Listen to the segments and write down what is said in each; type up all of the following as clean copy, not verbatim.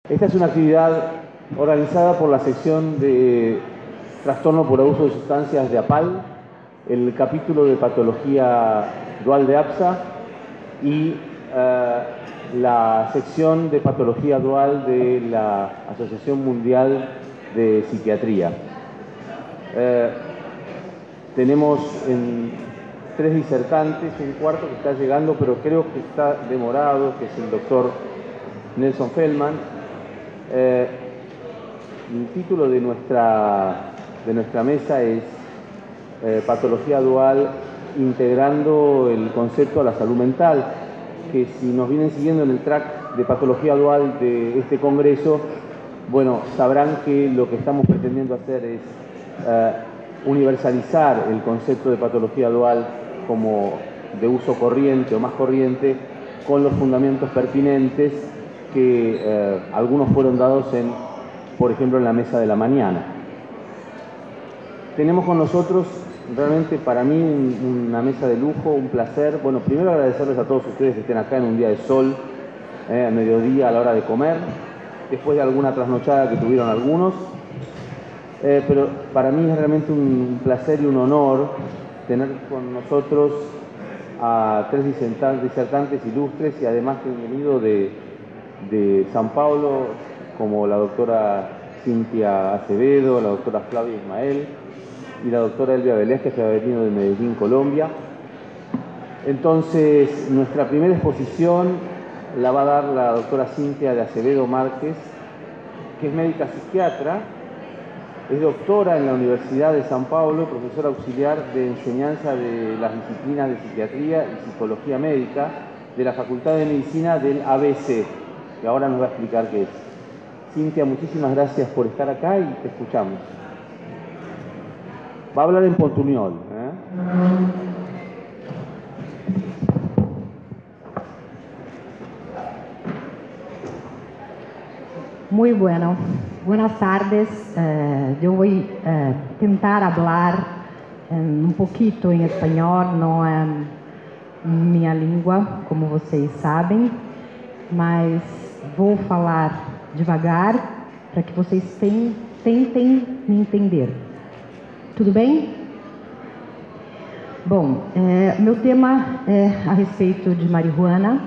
Esta es una actividad organizada por la sección de trastorno por abuso de sustancias de APAL, el capítulo de patología dual de APSA y la sección de patología dual de la Asociación Mundial de Psiquiatría. Tenemos tres disertantes, un cuarto que está llegando, pero creo que está demorado, que es el doctor Nelson Feldman. El título de nuestra mesa es Patología Dual, integrando el concepto a la salud mental, que si nos vienen siguiendo en el track de patología dual de este congreso, bueno, sabrán que lo que estamos pretendiendo hacer es universalizar el concepto de patología dual como de uso corriente o más corriente, con los fundamentos pertinentes que algunos fueron dados por ejemplo, en la mesa de la mañana. Tenemos con nosotros realmente para mí una mesa de lujo, un placer. Bueno, primero agradecerles a todos ustedes que estén acá en un día de sol, a mediodía, a la hora de comer, después de alguna trasnochada que tuvieron algunos. Pero para mí es realmente un placer y un honor tener con nosotros a tres disertantes ilustres y además que han venido de San Paulo, como la doctora Cintia Acevedo, la doctora Flavia Ismael y la doctora Elvia Vélez, que se ha venido de Medellín, Colombia. Entonces, nuestra primera exposición la va a dar la doctora Cintia de Acevedo Márquez, que es médica psiquiatra, es doctora en la Universidad de San Paulo, profesora auxiliar de enseñanza de las disciplinas de psiquiatría y psicología médica de la Facultad de Medicina del ABC, que ahora nos va a explicar qué es. Cintia, muchísimas gracias por estar acá y te escuchamos. Va a hablar en portuñol. Muy bueno. Buenas tardes. Yo voy a tentar hablar un poquito en español, no es mi lengua, como vocês sabem, mas vou falar devagar para que vocês tentem me entender. Tudo bem? Bom, meu tema é a respeito de marihuana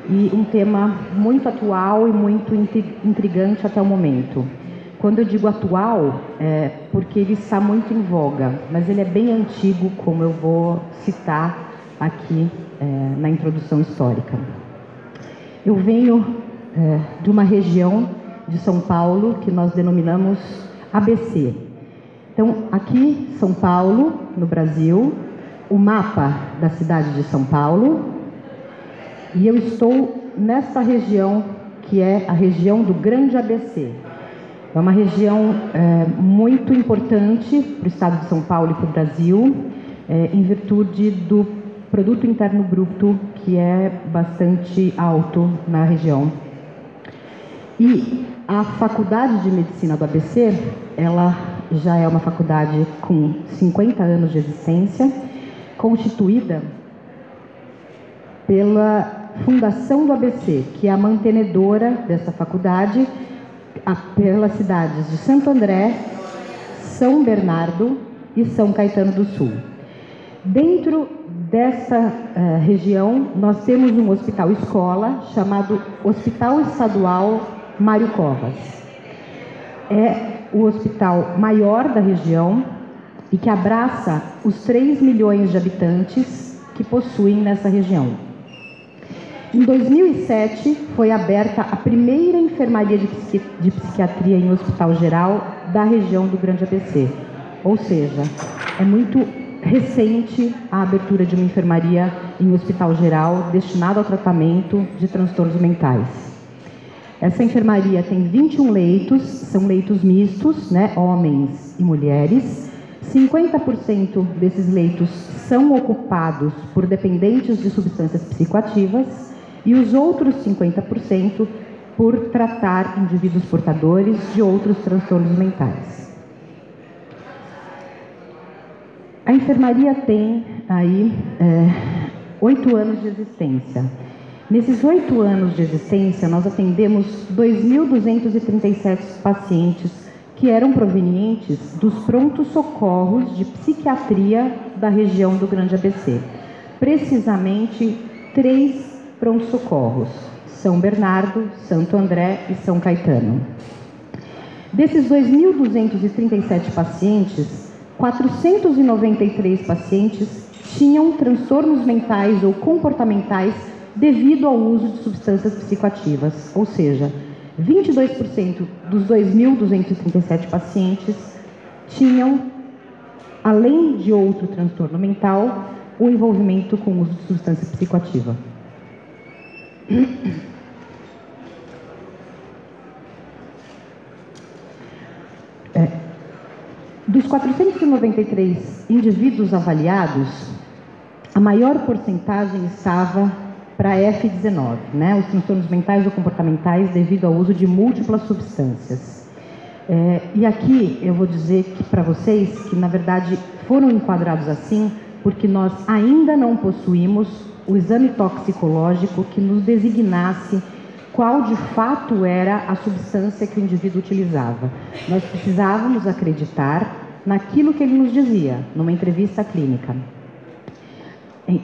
e um tema muito atual e muito intrigante até o momento. Quando eu digo atual, é porque ele está muito em voga, mas ele é bem antigo, como eu vou citar aqui na introdução histórica. Eu venho de uma região de São Paulo que nós denominamos ABC. Então, aqui, São Paulo, no Brasil, o mapa da cidade de São Paulo, e eu estou nessa região que é a região do Grande ABC. É uma região muito importante para o estado de São Paulo e para o Brasil, em virtude do produto interno bruto, que é bastante alto na região. E a Faculdade de Medicina do ABC, ela já é uma faculdade com 50 anos de existência, constituída pela Fundação do ABC, que é a mantenedora dessa faculdade, pelas cidades de Santo André, São Bernardo e São Caetano do Sul. Dentro dessa região, nós temos um hospital-escola chamado Hospital Estadual Mário Covas. É o hospital maior da região e que abraça os 3 milhões de habitantes que possuem nessa região. Em 2007, foi aberta a primeira enfermaria de psiquiatria em hospital geral da região do Grande ABC. Ou seja, é muito recente a abertura de uma enfermaria em hospital geral destinada ao tratamento de transtornos mentais. Essa enfermaria tem 21 leitos, são leitos mistos, né, homens e mulheres. 50% desses leitos são ocupados por dependentes de substâncias psicoativas e os outros 50% por tratar indivíduos portadores de outros transtornos mentais. A enfermaria tem aí 8 anos de existência. Nesses 8 anos de existência, nós atendemos 2.237 pacientes que eram provenientes dos prontos socorros de psiquiatria da região do Grande ABC. Precisamente 3 prontos socorros: São Bernardo, Santo André e São Caetano. Desses 2.237 pacientes, 493 pacientes tinham transtornos mentais ou comportamentais devido ao uso de substâncias psicoativas, ou seja, 22% dos 2.237 pacientes tinham, além de outro transtorno mental, o envolvimento com o uso de substância psicoativa. Dos 493 indivíduos avaliados, a maior porcentagem estava para F19, né, os transtornos mentais ou comportamentais devido ao uso de múltiplas substâncias. E aqui eu vou dizer para vocês que, na verdade, foram enquadrados assim porque nós ainda não possuímos o exame toxicológico que nos designasse qual de fato era a substância que o indivíduo utilizava. Nós precisávamos acreditar naquilo que ele nos dizia, numa entrevista clínica.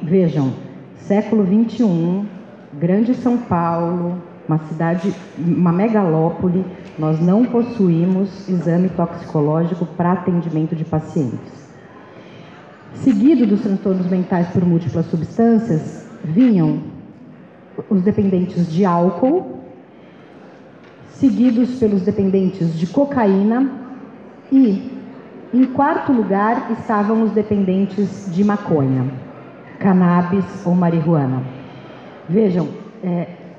Vejam, século XXI, Grande São Paulo, uma cidade, uma megalópole, nós não possuímos exame toxicológico para atendimento de pacientes. Seguido dos transtornos mentais por múltiplas substâncias, vinham os dependentes de álcool, seguidos pelos dependentes de cocaína e, em quarto lugar, estavam os dependentes de maconha, cannabis ou marihuana. Vejam,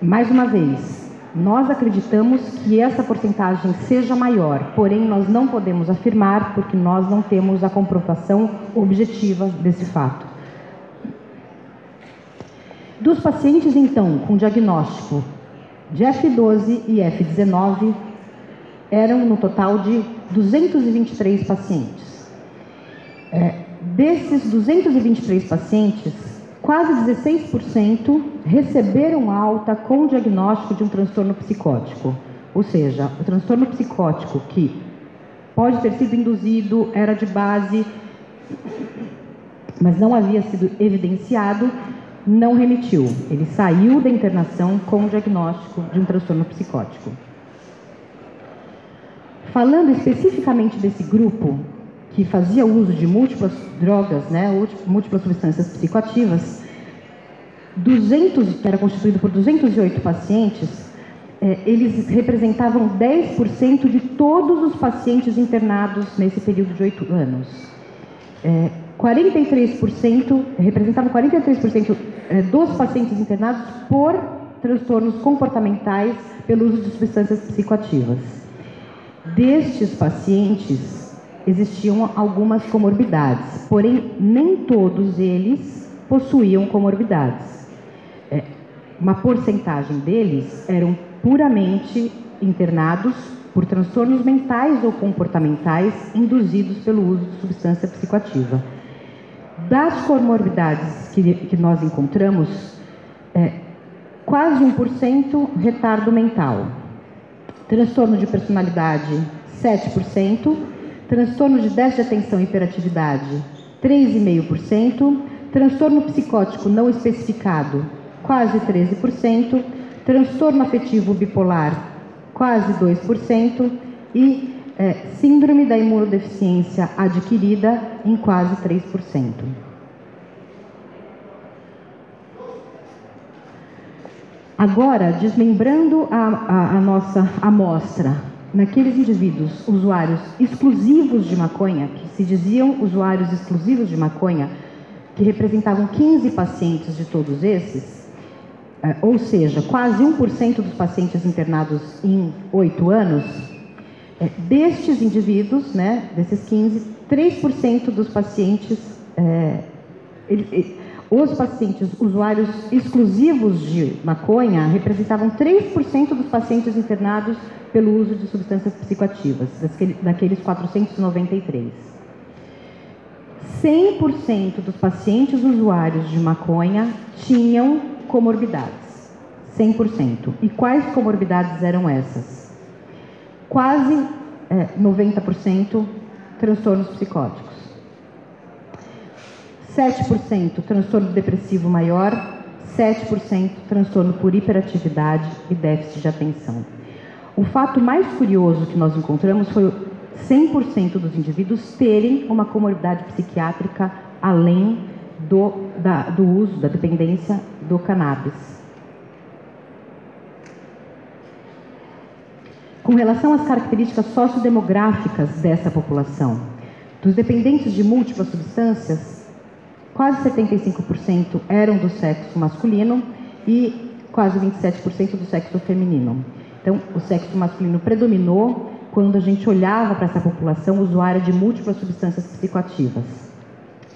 mais uma vez, nós acreditamos que essa porcentagem seja maior, porém nós não podemos afirmar porque nós não temos a comprovação objetiva desse fato. Dos pacientes, então, com diagnóstico de F12 e F19, eram no total de 223 pacientes. Desses 223 pacientes, quase 16% receberam alta com o diagnóstico de um transtorno psicótico. Ou seja, o transtorno psicótico que pode ter sido induzido, era de base, mas não havia sido evidenciado, não remitiu. Ele saiu da internação com o diagnóstico de um transtorno psicótico. Falando especificamente desse grupo que fazia uso de múltiplas drogas, né, múltiplas substâncias psicoativas, que era constituído por 208 pacientes, eles representavam 10% de todos os pacientes internados nesse período de 8 anos. 43%, representavam 43% dos pacientes internados por transtornos comportamentais pelo uso de substâncias psicoativas. Destes pacientes, existiam algumas comorbidades, porém nem todos eles possuíam comorbidades. Uma porcentagem deles eram puramente internados por transtornos mentais ou comportamentais induzidos pelo uso de substância psicoativa. Das comorbidades que nós encontramos, quase 1% retardo mental, transtorno de personalidade 7%, transtorno de déficit de atenção e hiperatividade 3,5%, transtorno psicótico não especificado quase 13%, transtorno afetivo bipolar quase 2% e síndrome da imunodeficiência adquirida em quase 3%. Agora, desmembrando a nossa amostra, naqueles indivíduos usuários exclusivos de maconha, que se diziam usuários exclusivos de maconha, que representavam 15 pacientes de todos esses, ou seja, quase 1% dos pacientes internados em 8 anos, destes indivíduos, né, desses 15, 3% dos pacientes, os pacientes usuários exclusivos de maconha representavam 3% dos pacientes internados pelo uso de substâncias psicoativas, daqueles 493. 100% dos pacientes usuários de maconha tinham comorbidades. 100%. E quais comorbidades eram essas? Quase 90% transtornos psicóticos. 7% transtorno depressivo maior, 7% transtorno por hiperatividade e déficit de atenção. O fato mais curioso que nós encontramos foi 100% dos indivíduos terem uma comorbidade psiquiátrica além do uso, da dependência do cannabis. Com relação às características sociodemográficas dessa população, dos dependentes de múltiplas substâncias, quase 75% eram do sexo masculino e quase 27% do sexo feminino. Então, o sexo masculino predominou quando a gente olhava para essa população usuária de múltiplas substâncias psicoativas.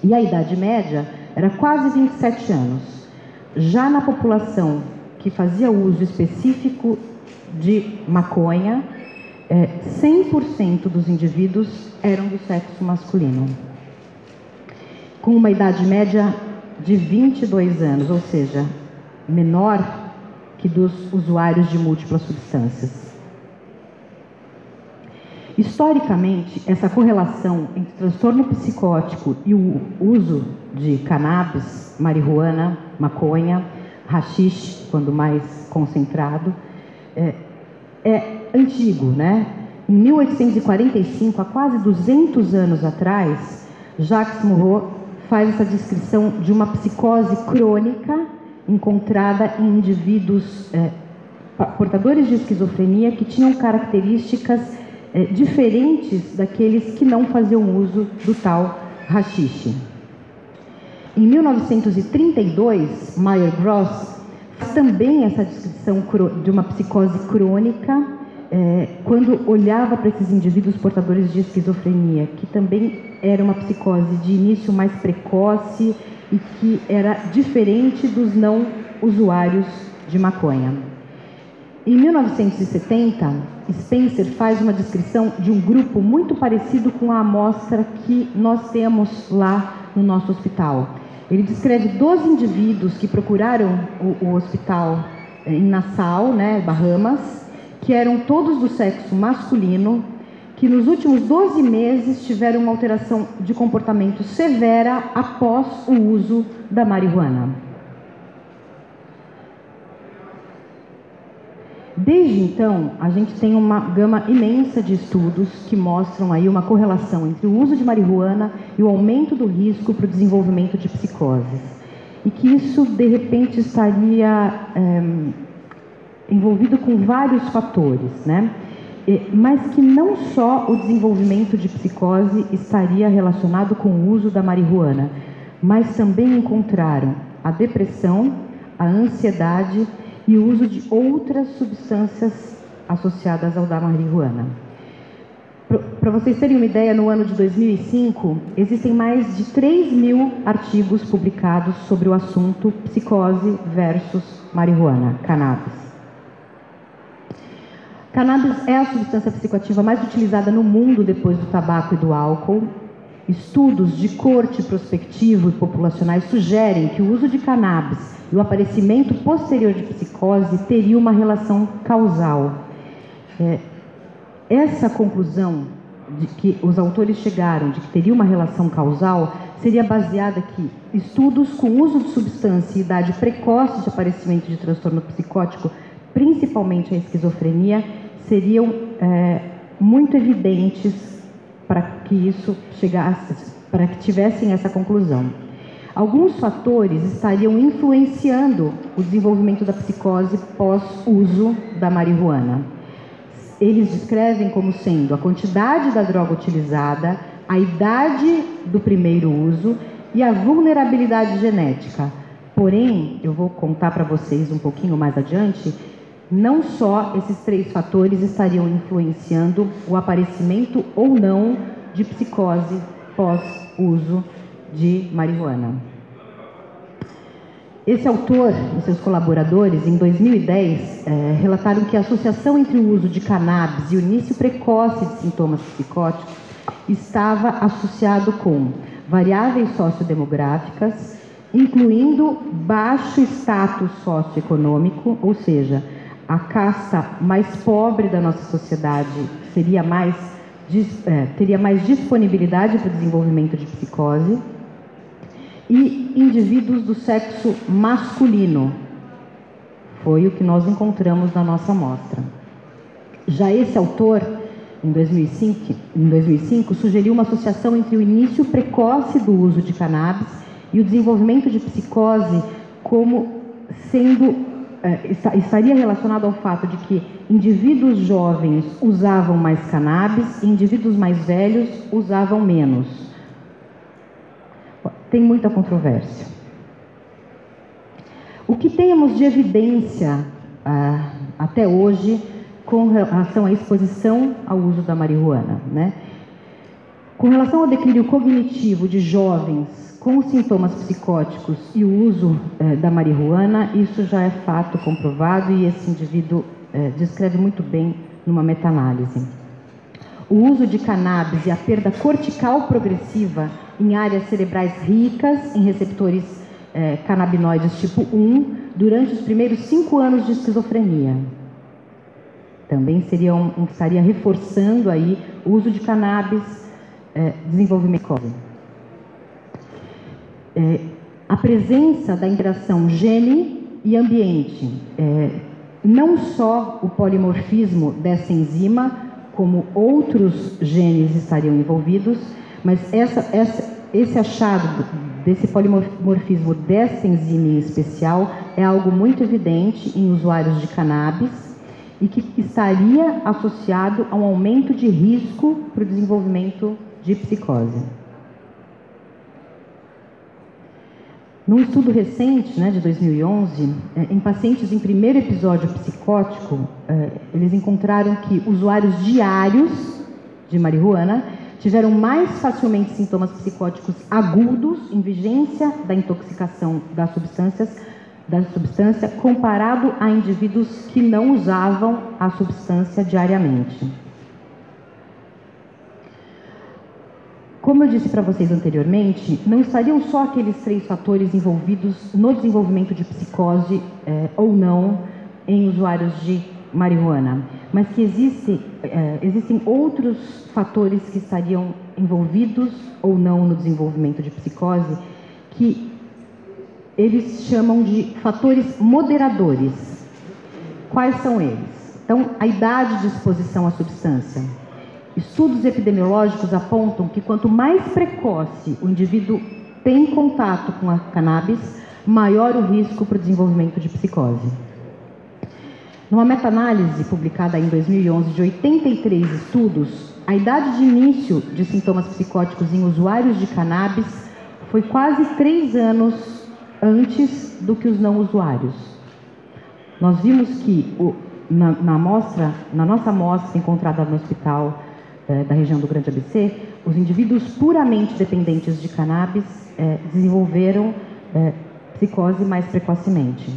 E a idade média era quase 27 anos. Já na população que fazia uso específico de maconha, 100% dos indivíduos eram do sexo masculino, com uma idade média de 22 anos, ou seja, menor que dos usuários de múltiplas substâncias. Historicamente, essa correlação entre transtorno psicótico e o uso de cannabis, marihuana, maconha, haxixe, quando mais concentrado, é antigo, né? Em 1845, há quase 200 anos atrás, Jacques Murrow faz essa descrição de uma psicose crônica encontrada em indivíduos portadores de esquizofrenia que tinham características diferentes daqueles que não faziam uso do tal haxixe. Em 1932, Meyer-Gross faz também essa descrição de uma psicose crônica quando olhava para esses indivíduos portadores de esquizofrenia, que também era uma psicose de início mais precoce e que era diferente dos não usuários de maconha. Em 1970, Spencer faz uma descrição de um grupo muito parecido com a amostra que nós temos lá no nosso hospital. Ele descreve 12 indivíduos que procuraram o hospital em Nassau, né, Bahamas, que eram todos do sexo masculino, que nos últimos 12 meses tiveram uma alteração de comportamento severa após o uso da marihuana. Desde então, a gente tem uma gama imensa de estudos que mostram aí uma correlação entre o uso de marihuana e o aumento do risco para o desenvolvimento de psicoses. E que isso, de repente, estaria envolvido com vários fatores, né? Mas que não só o desenvolvimento de psicose estaria relacionado com o uso da marihuana, mas também encontraram a depressão, a ansiedade e o uso de outras substâncias associadas ao da marihuana. Para vocês terem uma ideia, no ano de 2005, existem mais de 3.000 artigos publicados sobre o assunto psicose versus marihuana, cannabis. Cannabis é a substância psicoativa mais utilizada no mundo depois do tabaco e do álcool. Estudos de corte prospectivo e populacionais sugerem que o uso de cannabis e o aparecimento posterior de psicose teria uma relação causal. Essa conclusão de que os autores chegaram de que teria uma relação causal seria baseada que estudos com uso de substância e idade precoce de aparecimento de transtorno psicótico, principalmente a esquizofrenia, seriam muito evidentes para que isso chegasse, para que tivessem essa conclusão. Alguns fatores estariam influenciando o desenvolvimento da psicose pós-uso da marihuana. Eles descrevem como sendo a quantidade da droga utilizada, a idade do primeiro uso e a vulnerabilidade genética. Porém, eu vou contar para vocês um pouquinho mais adiante, não só esses 3 fatores estariam influenciando o aparecimento ou não de psicose pós-uso de marihuana. Esse autor e seus colaboradores, em 2010, relataram que a associação entre o uso de cannabis e o início precoce de sintomas psicóticos estava associado com variáveis sociodemográficas, incluindo baixo status socioeconômico, ou seja, a casta mais pobre da nossa sociedade teria mais disponibilidade para o desenvolvimento de psicose, e indivíduos do sexo masculino. Foi o que nós encontramos na nossa amostra. Já esse autor, em 2005, sugeriu uma associação entre o início precoce do uso de cannabis e o desenvolvimento de psicose como sendo, estaria relacionado ao fato de que indivíduos jovens usavam mais cannabis e indivíduos mais velhos usavam menos. Tem muita controvérsia. O que temos de evidência até hoje com relação à exposição ao uso da marihuana, né? Com relação ao declínio cognitivo de jovens com sintomas psicóticos e o uso da marihuana, isso já é fato comprovado e esse indivíduo descreve muito bem numa meta-análise. O uso de cannabis e a perda cortical progressiva em áreas cerebrais ricas em receptores canabinoides tipo 1 durante os primeiros 5 anos de esquizofrenia. Também estaria reforçando aí o uso de cannabis, desenvolvimento. A presença da interação gene e ambiente, não só o polimorfismo dessa enzima, como outros genes estariam envolvidos, mas esse achado desse polimorfismo dessa enzima em especial é algo muito evidente em usuários de cannabis e que estaria associado a um aumento de risco para o desenvolvimento de psicose. Num estudo recente, de 2011, em pacientes em primeiro episódio psicótico, eles encontraram que usuários diários de marihuana tiveram mais facilmente sintomas psicóticos agudos em vigência da intoxicação da substância comparado a indivíduos que não usavam a substância diariamente. Como eu disse para vocês anteriormente, não estariam só aqueles 3 fatores envolvidos no desenvolvimento de psicose ou não em usuários de marihuana, mas que existem outros fatores que estariam envolvidos ou não no desenvolvimento de psicose, que eles chamam de fatores moderadores. Quais são eles? Então, a idade de exposição à substância. Estudos epidemiológicos apontam que quanto mais precoce o indivíduo tem contato com a cannabis, maior o risco para o desenvolvimento de psicose. Numa meta-análise publicada em 2011 de 83 estudos, a idade de início de sintomas psicóticos em usuários de cannabis foi quase 3 anos antes do que os não usuários. Nós vimos que na nossa amostra encontrada no hospital da região do Grande ABC, os indivíduos puramente dependentes de cannabis desenvolveram psicose mais precocemente.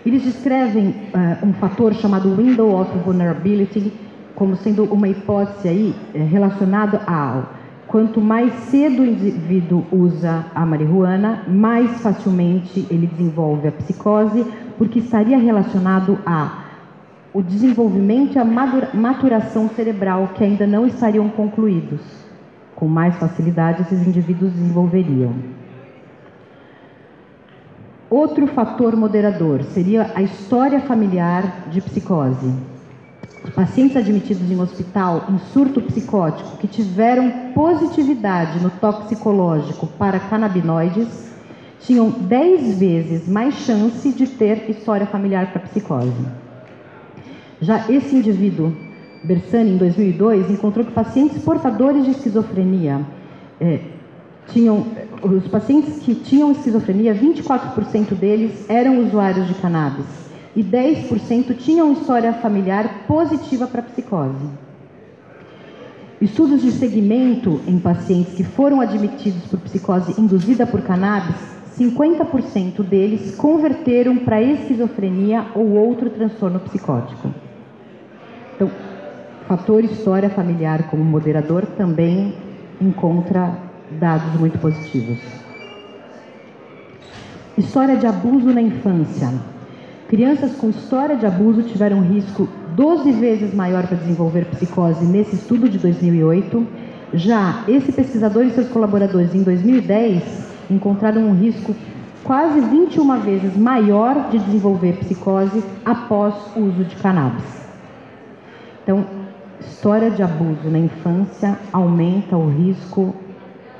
Eles descrevem um fator chamado Window of Vulnerability como sendo uma hipótese aí relacionada ao quanto mais cedo o indivíduo usa a marihuana, mais facilmente ele desenvolve a psicose, porque estaria relacionado o desenvolvimento e a maturação cerebral que ainda não estariam concluídos. Com mais facilidade, esses indivíduos desenvolveriam. Outro fator moderador seria a história familiar de psicose. Pacientes admitidos em hospital em surto psicótico que tiveram positividade no toxicológico para canabinoides tinham 10 vezes mais chance de ter história familiar para psicose. Já esse indivíduo, Bersani, em 2002, encontrou que pacientes portadores de esquizofrenia os pacientes que tinham esquizofrenia, 24% deles eram usuários de cannabis e 10% tinham história familiar positiva para psicose. Estudos de segmento em pacientes que foram admitidos por psicose induzida por cannabis, 50% deles converteram para esquizofrenia ou outro transtorno psicótico. Então, fator história familiar como moderador também encontra dados muito positivos. História de abuso na infância. Crianças com história de abuso tiveram risco 12 vezes maior para desenvolver psicose nesse estudo de 2008. Já esse pesquisador e seus colaboradores, em 2010, encontraram um risco quase 21 vezes maior de desenvolver psicose após o uso de cannabis. Então, história de abuso na infância aumenta o risco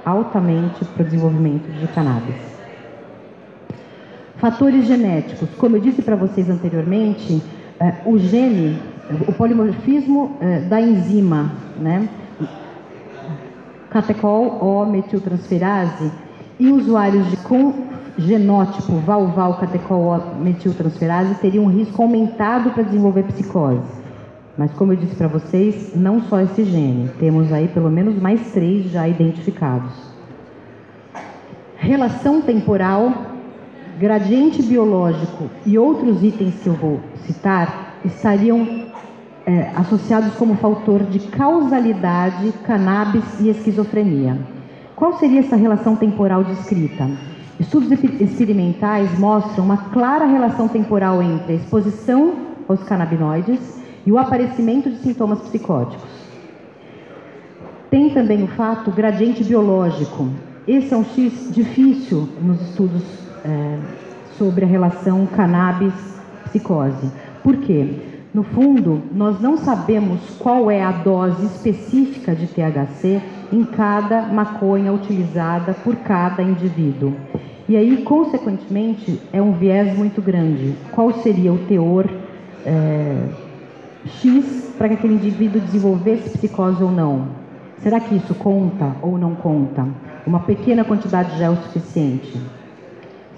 altamente para o desenvolvimento de cannabis. Fatores genéticos. Como eu disse para vocês anteriormente, o gene, o polimorfismo da enzima, né, catecol-O-metiltransferase, e usuários com genótipo Val-Val-catecol-O-metiltransferase teriam um risco aumentado para desenvolver psicose. Mas, como eu disse para vocês, não só esse gene, temos aí pelo menos mais 3 já identificados. Relação temporal, gradiente biológico e outros itens que eu vou citar estariam associados como fator de causalidade, cannabis e esquizofrenia. Qual seria essa relação temporal descrita? Estudos experimentais mostram uma clara relação temporal entre a exposição aos canabinoides e o aparecimento de sintomas psicóticos. Tem também o fato gradiente biológico. Esse é um X difícil nos estudos sobre a relação cannabis-psicose. Por quê? No fundo, nós não sabemos qual é a dose específica de THC em cada maconha utilizada por cada indivíduo. E aí, consequentemente, é um viés muito grande. Qual seria o teor X para que aquele indivíduo desenvolvesse psicose ou não? Será que isso conta ou não conta? Uma pequena quantidade já é o suficiente?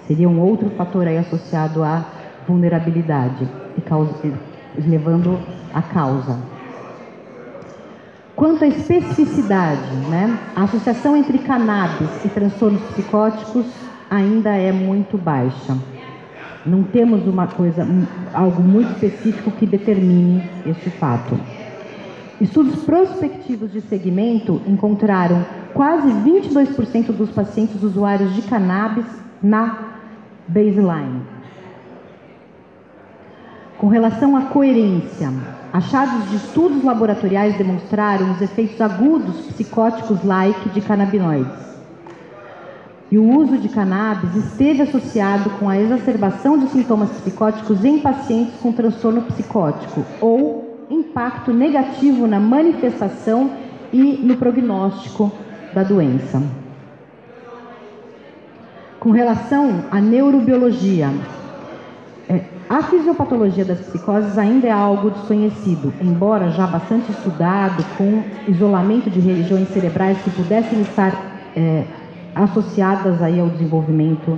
Seria um outro fator aí associado à vulnerabilidade, levando à causa. Quanto à especificidade, né, a associação entre cannabis e transtornos psicóticos ainda é muito baixa. Não temos algo muito específico que determine este fato. Estudos prospectivos de segmento encontraram quase 22% dos pacientes usuários de cannabis na baseline. Com relação à coerência, achados de estudos laboratoriais demonstraram os efeitos agudos psicóticos-like de canabinoides. E o uso de cannabis esteve associado com a exacerbação de sintomas psicóticos em pacientes com transtorno psicótico ou impacto negativo na manifestação e no prognóstico da doença. Com relação à neurobiologia, a fisiopatologia das psicoses ainda é algo desconhecido, embora já bastante estudado, com isolamento de regiões cerebrais que pudessem estar associadas aí ao desenvolvimento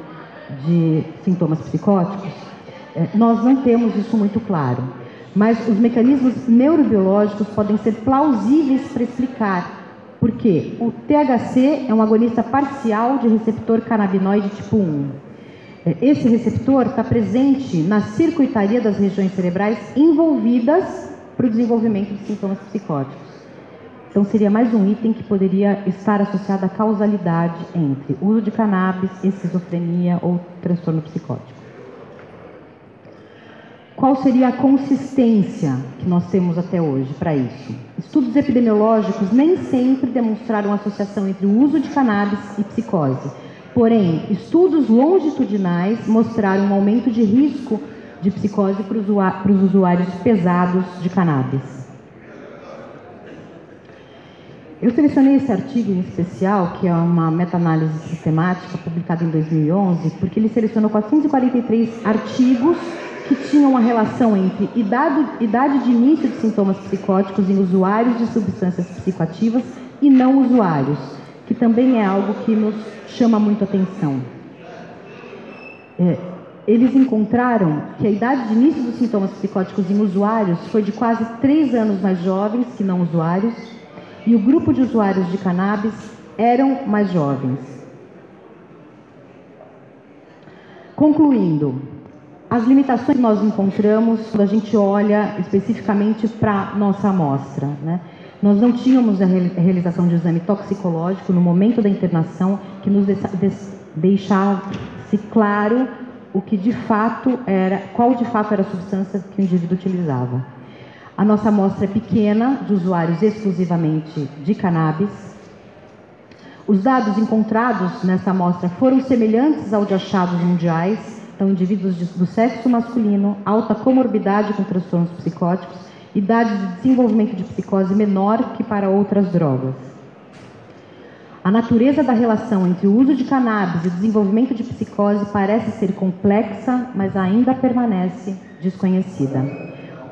de sintomas psicóticos. Nós não temos isso muito claro, mas os mecanismos neurobiológicos podem ser plausíveis para explicar. Porque o THC é um agonista parcial de receptor canabinoide tipo 1. Esse receptor está presente na circuitaria das regiões cerebrais envolvidas para o desenvolvimento de sintomas psicóticos. Então, seria mais um item que poderia estar associado à causalidade entre uso de cannabis, esquizofrenia ou transtorno psicótico. Qual seria a consistência que nós temos até hoje para isso? Estudos epidemiológicos nem sempre demonstraram associação entre o uso de cannabis e psicose. Porém, estudos longitudinais mostraram um aumento de risco de psicose para os usuários pesados de cannabis. Eu selecionei esse artigo em especial, que é uma meta-análise sistemática publicada em 2011, porque ele selecionou 443 artigos que tinham uma relação entre idade de início de sintomas psicóticos em usuários de substâncias psicoativas e não usuários, que também é algo que nos chama muito atenção. Eles encontraram que a idade de início dos sintomas psicóticos em usuários foi de quase 3 anos mais jovens que não usuários, e o grupo de usuários de cannabis eram mais jovens. Concluindo, as limitações que nós encontramos quando a gente olha especificamente para nossa amostra, né? Nós não tínhamos a realização de exame toxicológico no momento da internação que nos deixasse se claro qual de fato era a substância que o indivíduo utilizava. A nossa amostra é pequena, de usuários exclusivamente de cannabis. Os dados encontrados nessa amostra foram semelhantes ao de achados mundiais, então indivíduos do sexo masculino, alta comorbidade com transtornos psicóticos, idade de desenvolvimento de psicose menor que para outras drogas. A natureza da relação entre o uso de cannabis e o desenvolvimento de psicose parece ser complexa, mas ainda permanece desconhecida.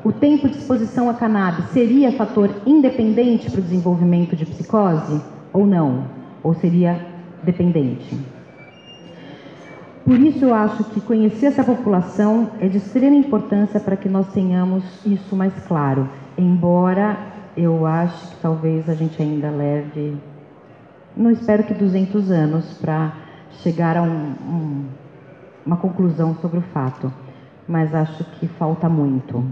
O tempo de exposição a cannabis seria fator independente para o desenvolvimento de psicose ou não? Ou seria dependente? Por isso eu acho que conhecer essa população é de extrema importância para que nós tenhamos isso mais claro, embora eu ache que talvez a gente ainda leve, não espero que 200 anos para chegar a uma conclusão sobre o fato, mas acho que falta muito.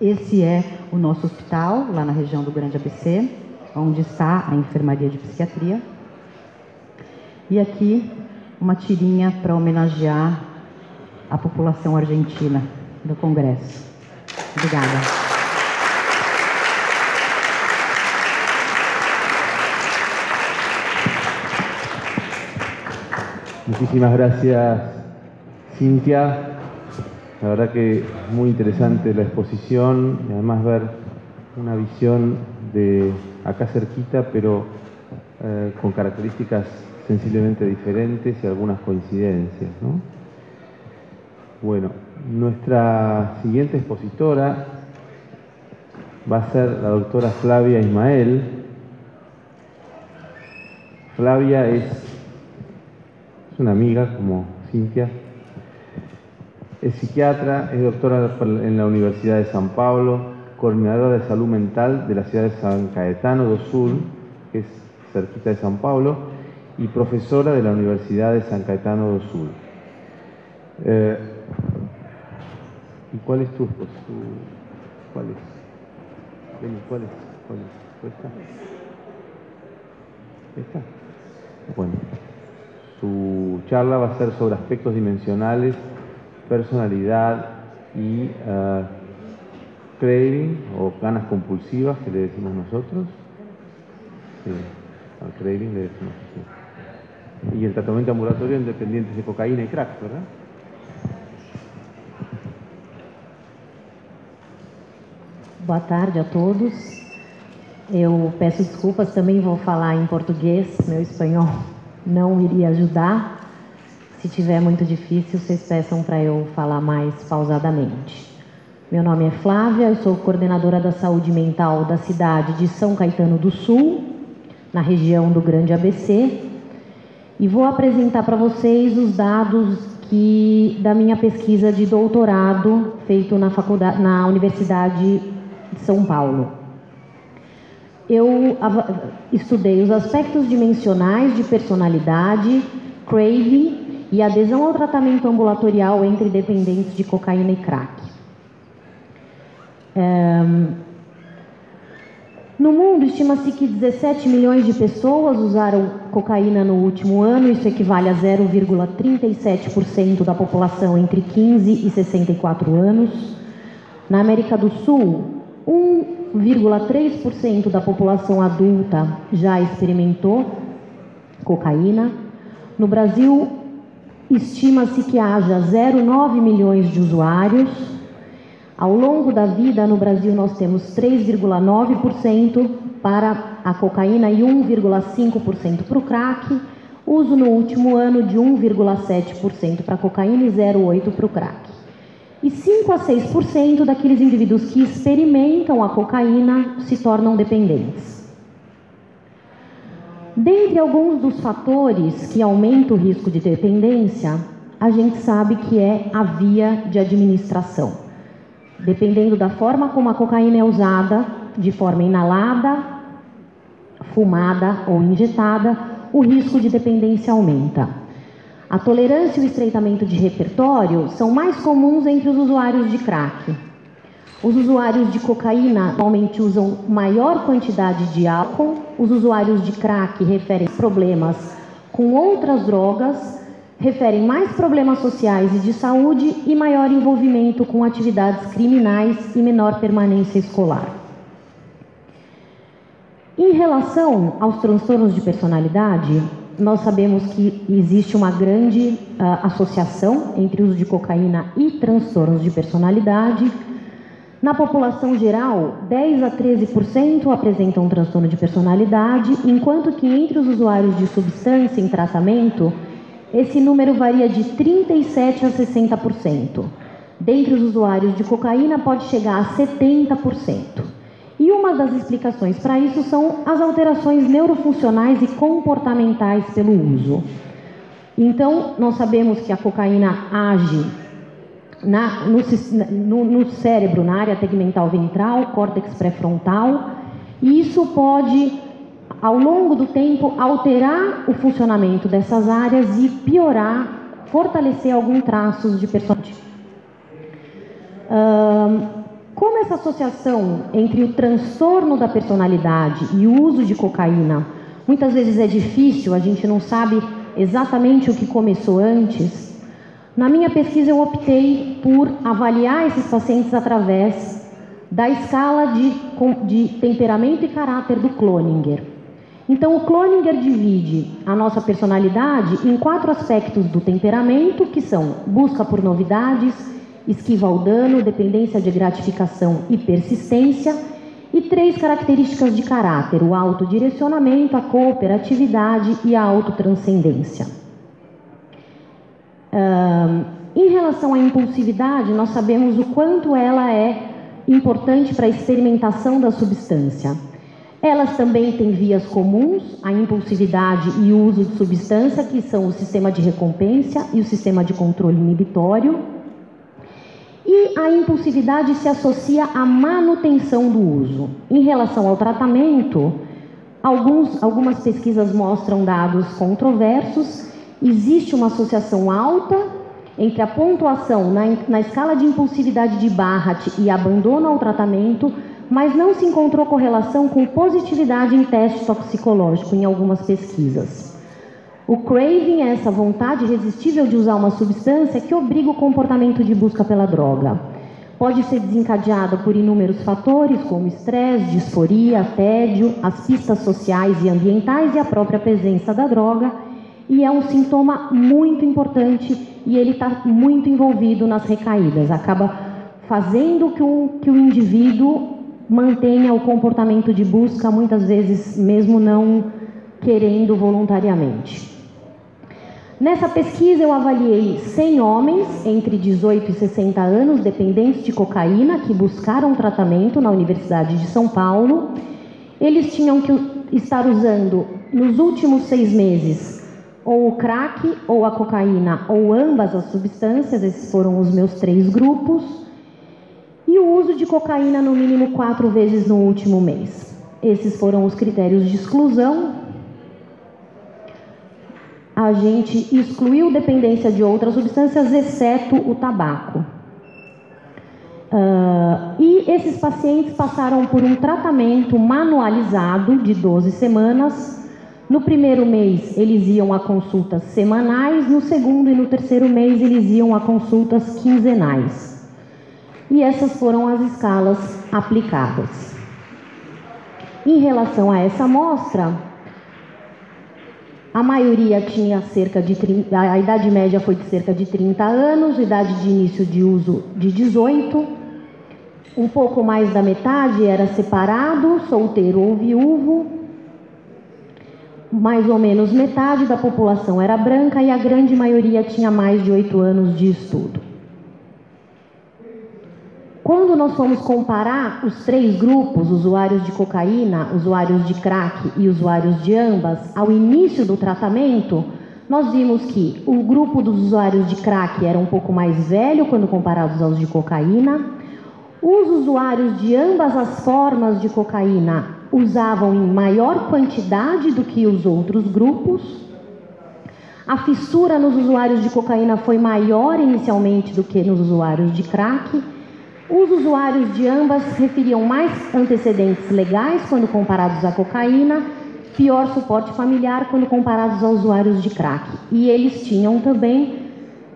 Esse é o nosso hospital, lá na região do Grande ABC, onde está a enfermaria de psiquiatria. E aqui uma tirinha para homenagear a população argentina do Congresso. Obrigada. Muchísimas gracias, Cintia. La verdad que muy interesante la exposición y además ver una visión de acá cerquita, pero con características sensiblemente diferentes y algunas coincidencias, ¿no? Bueno, nuestra siguiente expositora va a ser la doctora Flavia Ismael. Flavia es una amiga como Cintia. Es psiquiatra, es doctora en la Universidad de San Pablo, coordinadora de salud mental de la ciudad de San Caetano do Sul, que es cerquita de San Pablo, y profesora de la Universidad de San Caetano do Sul. ¿Y cuál es tu cuál es? Beni, ¿cuál es? ¿Esta? ¿Esta? Bueno, su charla va a ser sobre aspectos dimensionales, personalidad y craving o ganas compulsivas, que le decimos nosotros. Sí, al craving le decimos así. Y el tratamiento ambulatorio en dependientes de cocaína y crack, ¿verdad? Boa tarde a todos. Eu peço desculpas, também vou falar em português, meu espanhol não iria ajudar. Se tiver muito difícil, vocês peçam para eu falar mais pausadamente. Meu nome é Flávia, eu sou coordenadora da saúde mental da cidade de São Caetano do Sul, na região do Grande ABC, e vou apresentar para vocês os dados da minha pesquisa de doutorado feito na Universidade de São Paulo. Eu estudei os aspectos dimensionais de personalidade, craving e adesão ao tratamento ambulatorial entre dependentes de cocaína e crack. No mundo, estima-se que 17 milhões de pessoas usaram cocaína no último ano, isso equivale a 0,37% da população entre 15 e 64 anos. Na América do Sul, 1,3% da população adulta já experimentou cocaína. No Brasil, estima-se que haja 0,9 milhões de usuários. Ao longo da vida, no Brasil, nós temos 3,9% para a cocaína e 1,5% para o crack. Uso no último ano de 1,7% para a cocaína e 0,8% para o crack. E 5 a 6% daqueles indivíduos que experimentam a cocaína se tornam dependentes. Dentre alguns dos fatores que aumentam o risco de dependência, a gente sabe que é a via de administração. Dependendo da forma como a cocaína é usada, de forma inalada, fumada ou injetada, o risco de dependência aumenta. A tolerância e o estreitamento de repertório são mais comuns entre os usuários de crack. Os usuários de cocaína normalmente usam maior quantidade de álcool, os usuários de crack referem problemas com outras drogas, referem mais problemas sociais e de saúde e maior envolvimento com atividades criminais e menor permanência escolar. Em relação aos transtornos de personalidade, nós sabemos que existe uma grande associação entre o uso de cocaína e transtornos de personalidade. Na população geral, 10 a 13% apresentam um transtorno de personalidade, enquanto que entre os usuários de substância em tratamento, esse número varia de 37 a 60%. Dentre os usuários de cocaína, pode chegar a 70%. E uma das explicações para isso são as alterações neurofuncionais e comportamentais pelo uso. Então, nós sabemos que a cocaína age no cérebro, na área tegmental ventral, córtex pré-frontal, e isso pode, ao longo do tempo, alterar o funcionamento dessas áreas e piorar, fortalecer alguns traços de personalidade. Como essa associação entre o transtorno da personalidade e o uso de cocaína muitas vezes é difícil, a gente não sabe exatamente o que começou antes, na minha pesquisa eu optei por avaliar esses pacientes através da escala de temperamento e caráter do Cloninger. Então o Cloninger divide a nossa personalidade em 4 aspectos do temperamento, que são busca por novidades, esquiva ao dano, dependência de gratificação e persistência, e 3 características de caráter: o autodirecionamento, a cooperatividade e a autotranscendência. Em relação à impulsividade, nós sabemos o quanto ela é importante para a experimentação da substância. Elas também têm vias comuns, a impulsividade e o uso de substância, que são o sistema de recompensa e o sistema de controle inibitório. E a impulsividade se associa à manutenção do uso. Em relação ao tratamento, algumas pesquisas mostram dados controversos. Existe uma associação alta entre a pontuação na escala de impulsividade de Barrett e abandono ao tratamento, mas não se encontrou correlação com positividade em teste toxicológico em algumas pesquisas. O craving é essa vontade irresistível de usar uma substância que obriga o comportamento de busca pela droga. Pode ser desencadeada por inúmeros fatores, como estresse, disforia, tédio, as pistas sociais e ambientais e a própria presença da droga. E é um sintoma muito importante e ele está muito envolvido nas recaídas. Acaba fazendo que o indivíduo mantenha o comportamento de busca, muitas vezes mesmo não querendo voluntariamente. Nessa pesquisa eu avaliei 100 homens entre 18 e 60 anos dependentes de cocaína que buscaram tratamento na Universidade de São Paulo. Eles tinham que estar usando nos últimos 6 meses ou o crack ou a cocaína ou ambas as substâncias. Esses foram os meus 3 grupos. E o uso de cocaína no mínimo 4 vezes no último mês. Esses foram os critérios de exclusão. A gente excluiu dependência de outras substâncias, exceto o tabaco. E esses pacientes passaram por um tratamento manualizado de 12 semanas. No primeiro mês, eles iam a consultas semanais. No segundo e no terceiro mês, eles iam a consultas quinzenais. E essas foram as escalas aplicadas. Em relação a essa amostra, a maioria tinha cerca de 30, a idade média foi de cerca de 30 anos, idade de início de uso de 18. Um pouco mais da metade era separado, solteiro ou viúvo. Mais ou menos metade da população era branca e a grande maioria tinha mais de 8 anos de estudo. Quando nós fomos comparar os 3 grupos, usuários de cocaína, usuários de crack e usuários de ambas, ao início do tratamento, nós vimos que o grupo dos usuários de crack era um pouco mais velho quando comparados aos de cocaína. Os usuários de ambas as formas de cocaína usavam em maior quantidade do que os outros grupos. A fissura nos usuários de cocaína foi maior inicialmente do que nos usuários de crack. Os usuários de ambas referiam mais antecedentes legais quando comparados à cocaína, pior suporte familiar quando comparados aos usuários de crack. E eles tinham também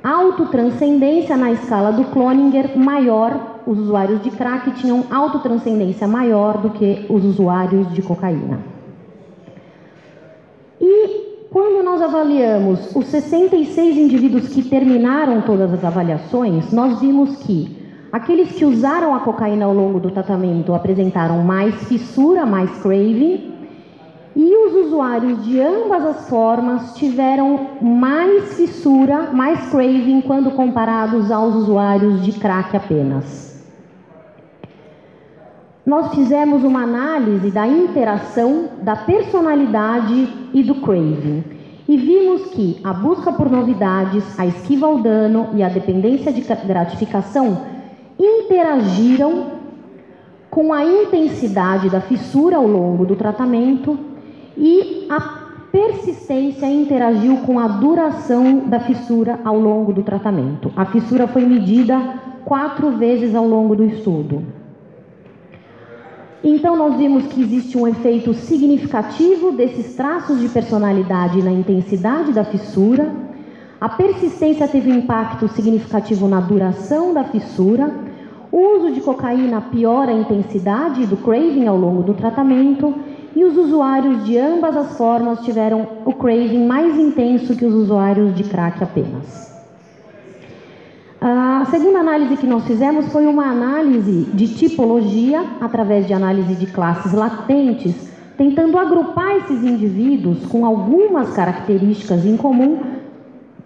autotranscendência na escala do Cloninger maior, os usuários de crack tinham autotranscendência maior do que os usuários de cocaína. E quando nós avaliamos os 66 indivíduos que terminaram todas as avaliações, nós vimos que aqueles que usaram a cocaína ao longo do tratamento apresentaram mais fissura, mais craving, e os usuários de ambas as formas tiveram mais fissura, mais craving quando comparados aos usuários de crack apenas. Nós fizemos uma análise da interação da personalidade e do craving e vimos que a busca por novidades, a esquiva ao dano e a dependência de gratificação interagiram com a intensidade da fissura ao longo do tratamento e a persistência interagiu com a duração da fissura ao longo do tratamento. A fissura foi medida 4 vezes ao longo do estudo. Então, nós vimos que existe um efeito significativo desses traços de personalidade na intensidade da fissura. A persistência teve um impacto significativo na duração da fissura. O uso de cocaína piora a intensidade do craving ao longo do tratamento. E os usuários de ambas as formas tiveram o craving mais intenso que os usuários de crack apenas. A segunda análise que nós fizemos foi uma análise de tipologia, através de análise de classes latentes, tentando agrupar esses indivíduos com algumas características em comum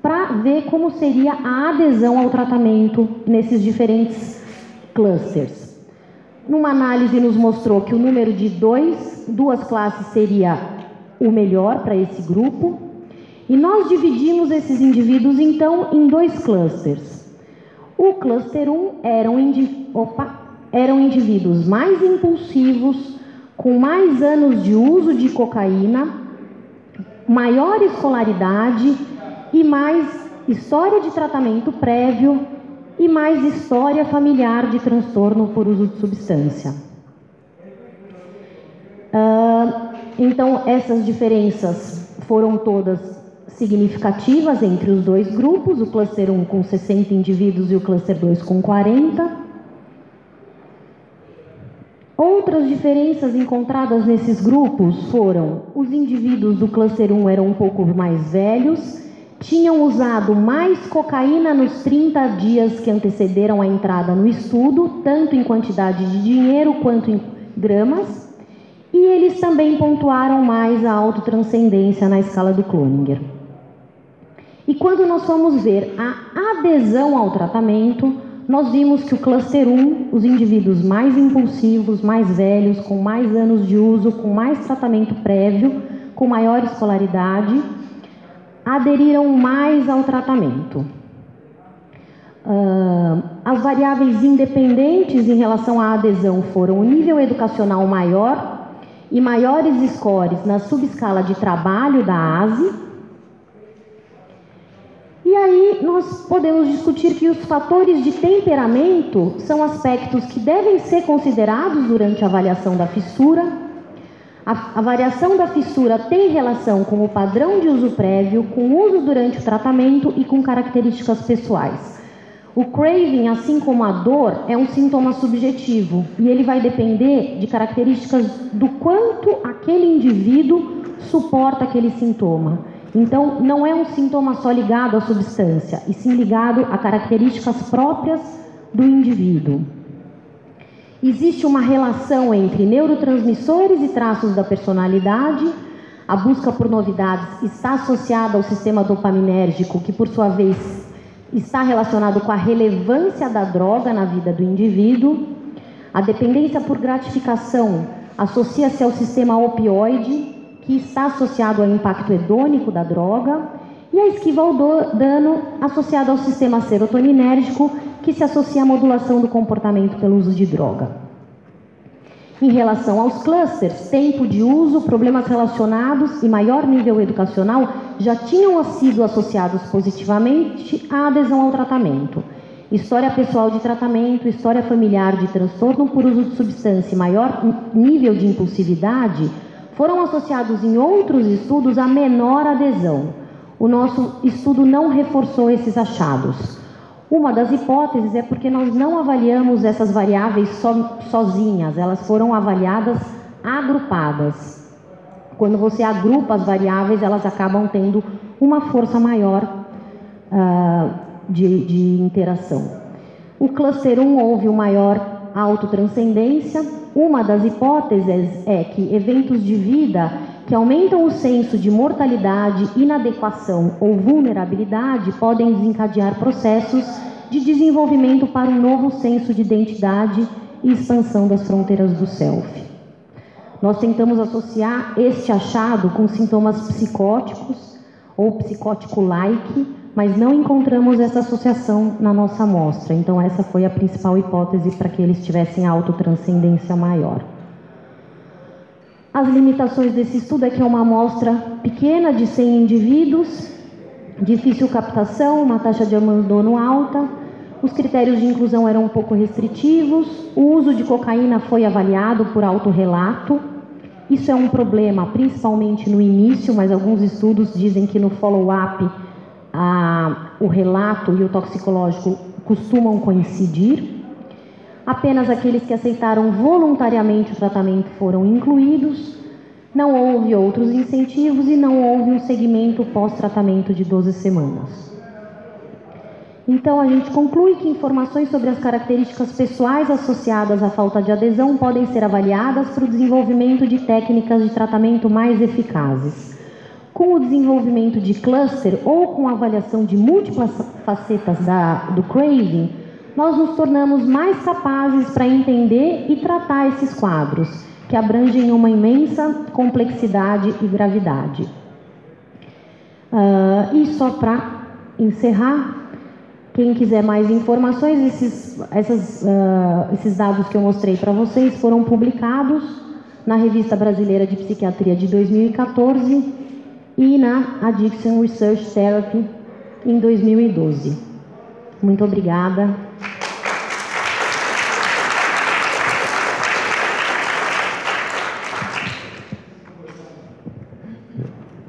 para ver como seria a adesão ao tratamento nesses diferentes clusters. Numa análise nos mostrou que o número de duas classes seria o melhor para esse grupo. E nós dividimos esses indivíduos, então, em 2 clusters. O cluster 1 eram indivíduos mais impulsivos, com mais anos de uso de cocaína, maior escolaridade e mais história de tratamento prévio e mais história familiar de transtorno por uso de substância. Então, essas diferenças foram todas significativas entre os 2 grupos, o cluster 1 com 60 indivíduos e o cluster 2 com 40. Outras diferenças encontradas nesses grupos foram: os indivíduos do cluster 1 eram um pouco mais velhos, tinham usado mais cocaína nos 30 dias que antecederam a entrada no estudo, tanto em quantidade de dinheiro quanto em gramas, e eles também pontuaram mais a autotranscendência na escala do Cloninger. E quando nós fomos ver a adesão ao tratamento, nós vimos que o cluster 1, os indivíduos mais impulsivos, mais velhos, com mais anos de uso, com mais tratamento prévio, com maior escolaridade, aderiram mais ao tratamento. As variáveis independentes em relação à adesão foram o nível educacional maior e maiores scores na subescala de trabalho da ASE. E aí nós podemos discutir que os fatores de temperamento são aspectos que devem ser considerados durante a avaliação da fissura. A variação da fissura tem relação com o padrão de uso prévio, com o uso durante o tratamento e com características pessoais. O craving, assim como a dor, é um sintoma subjetivo e ele vai depender de características do quanto aquele indivíduo suporta aquele sintoma. Então, não é um sintoma só ligado à substância, e sim ligado a características próprias do indivíduo. Existe uma relação entre neurotransmissores e traços da personalidade. A busca por novidades está associada ao sistema dopaminérgico, que por sua vez está relacionado com a relevância da droga na vida do indivíduo. A dependência por gratificação associa-se ao sistema opioide, que está associado ao impacto hedônico da droga, e a esquiva ao dano associada ao sistema serotoninérgico, que se associa à modulação do comportamento pelo uso de droga. Em relação aos clusters, tempo de uso, problemas relacionados e maior nível educacional já tinham sido associados positivamente à adesão ao tratamento. História pessoal de tratamento, história familiar de transtorno por uso de substância e maior nível de impulsividade foram associados em outros estudos a menor adesão. O nosso estudo não reforçou esses achados. Uma das hipóteses é porque nós não avaliamos essas variáveis sozinhas, elas foram avaliadas agrupadas. Quando você agrupa as variáveis, elas acabam tendo uma força maior de interação. O cluster 1 houve uma maior autotranscendência. Uma das hipóteses é que eventos de vida que aumentam o senso de mortalidade, inadequação ou vulnerabilidade podem desencadear processos de desenvolvimento para um novo senso de identidade e expansão das fronteiras do self. Nós tentamos associar este achado com sintomas psicóticos ou psicótico-like, mas não encontramos essa associação na nossa amostra. Então, essa foi a principal hipótese para que eles tivessem autotranscendência maior. As limitações desse estudo é que é uma amostra pequena de 100 indivíduos, difícil captação, uma taxa de abandono alta, os critérios de inclusão eram um pouco restritivos, o uso de cocaína foi avaliado por autorrelato. Isso é um problema, principalmente no início, mas alguns estudos dizem que no follow-up o relato e o toxicológico costumam coincidir. Apenas aqueles que aceitaram voluntariamente o tratamento foram incluídos. Não houve outros incentivos e não houve um segmento pós-tratamento de 12 semanas. Então, a gente conclui que informações sobre as características pessoais associadas à falta de adesão podem ser avaliadas para o desenvolvimento de técnicas de tratamento mais eficazes. Com o desenvolvimento de cluster ou com a avaliação de múltiplas facetas do craving, nós nos tornamos mais capazes para entender e tratar esses quadros, que abrangem uma imensa complexidade e gravidade. E só para encerrar, quem quiser mais informações, esses dados que eu mostrei para vocês foram publicados na Revista Brasileira de Psiquiatria de 2014 e na Addiction Research Therapy em 2012. Muito obrigada.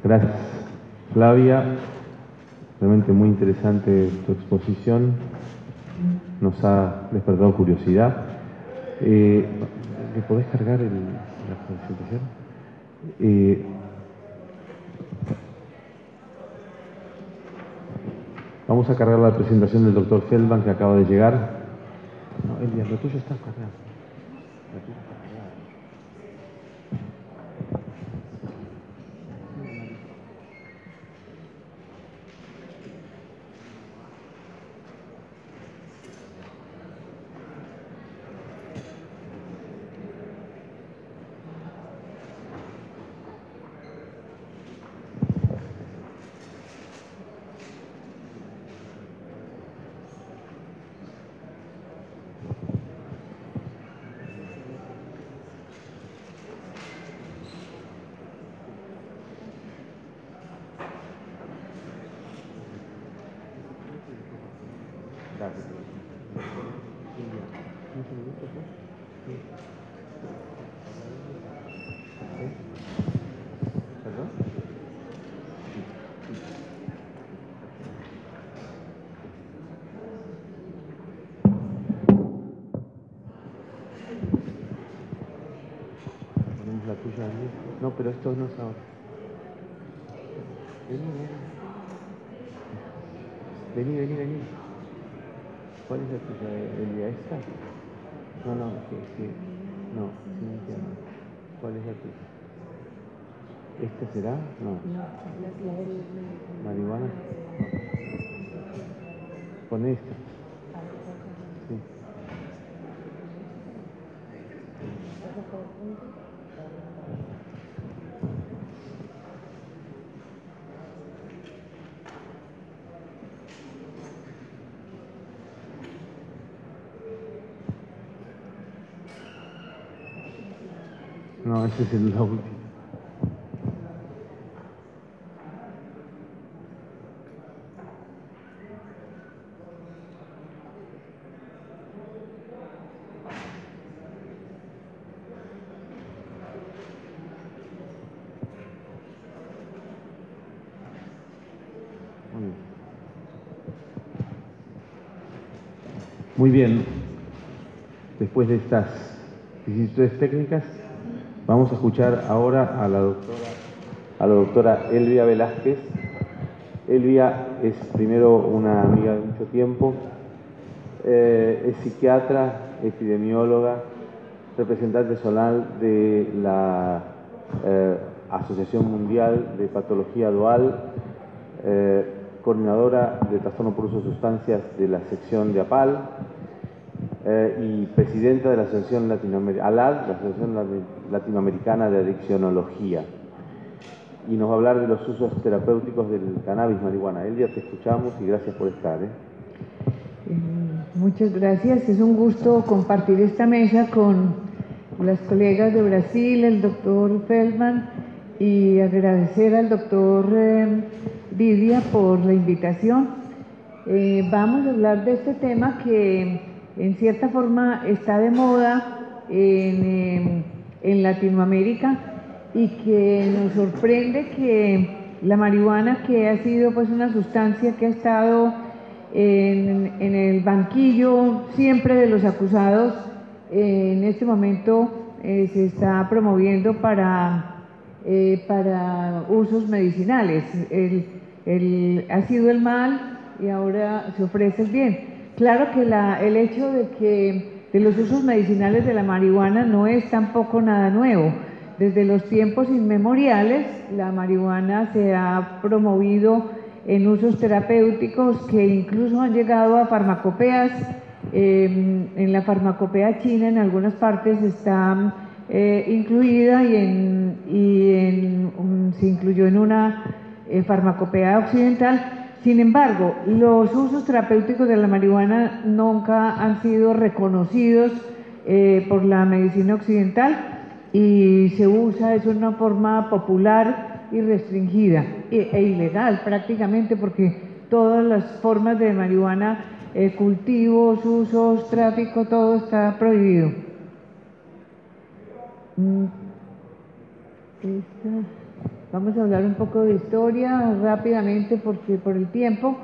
Gracias, Flavia. Realmente muy interesante tu exposición. Nos ha despertado curiosidad. ¿Le podés cargar la presentación? Vamos a cargar la presentación del doctor Feldman, que acaba de llegar. No, Elias, lo tuyo está cargado. Lo tuyo está cargado. La tuya allí. No, pero esto no es ahora. Vení. ¿Cuál es la tuya? ¿Elia esta? No, sí. No, Cintia no. ¿Cuál es la tuya? ¿Esta será? No. ¿Marihuana? Pon esta. Sí. No, ese es la última. Muy bien, después de estas vicisitudes técnicas, vamos a escuchar ahora a la doctora Elvia Velázquez. Elvia es primero una amiga de mucho tiempo, es psiquiatra, epidemióloga, representante zonal de la Asociación Mundial de Patología Dual, coordinadora de trastorno por uso de sustancias de la sección de APAL y presidenta de la Asociación ALAD, la Asociación Latinoamericana de Adiccionología. Y nos va a hablar de los usos terapéuticos del cannabis marihuana. Elvia, te escuchamos y gracias por estar. Muchas gracias. Es un gusto compartir esta mesa con las colegas de Brasil, el doctor Feldman, y agradecer al doctor Vidia por la invitación. Vamos a hablar de este tema que en cierta forma está de moda en Latinoamérica y que nos sorprende que la marihuana, que ha sido pues una sustancia que ha estado en el banquillo siempre de los acusados, en este momento se está promoviendo para usos medicinales. Ha sido el mal y ahora se ofrece el bien. Claro que el hecho de los usos medicinales de la marihuana no es tampoco nada nuevo. Desde los tiempos inmemoriales la marihuana se ha promovido en usos terapéuticos que incluso han llegado a farmacopeas. En la farmacopea china en algunas partes está incluida se incluyó en una farmacopea occidental. Sin embargo, los usos terapéuticos de la marihuana nunca han sido reconocidos por la medicina occidental y se usa, es una forma popular y restringida e ilegal prácticamente, porque todas las formas de marihuana, cultivos, usos, tráfico, todo está prohibido. Vamos a hablar un poco de historia rápidamente porque por el tiempo.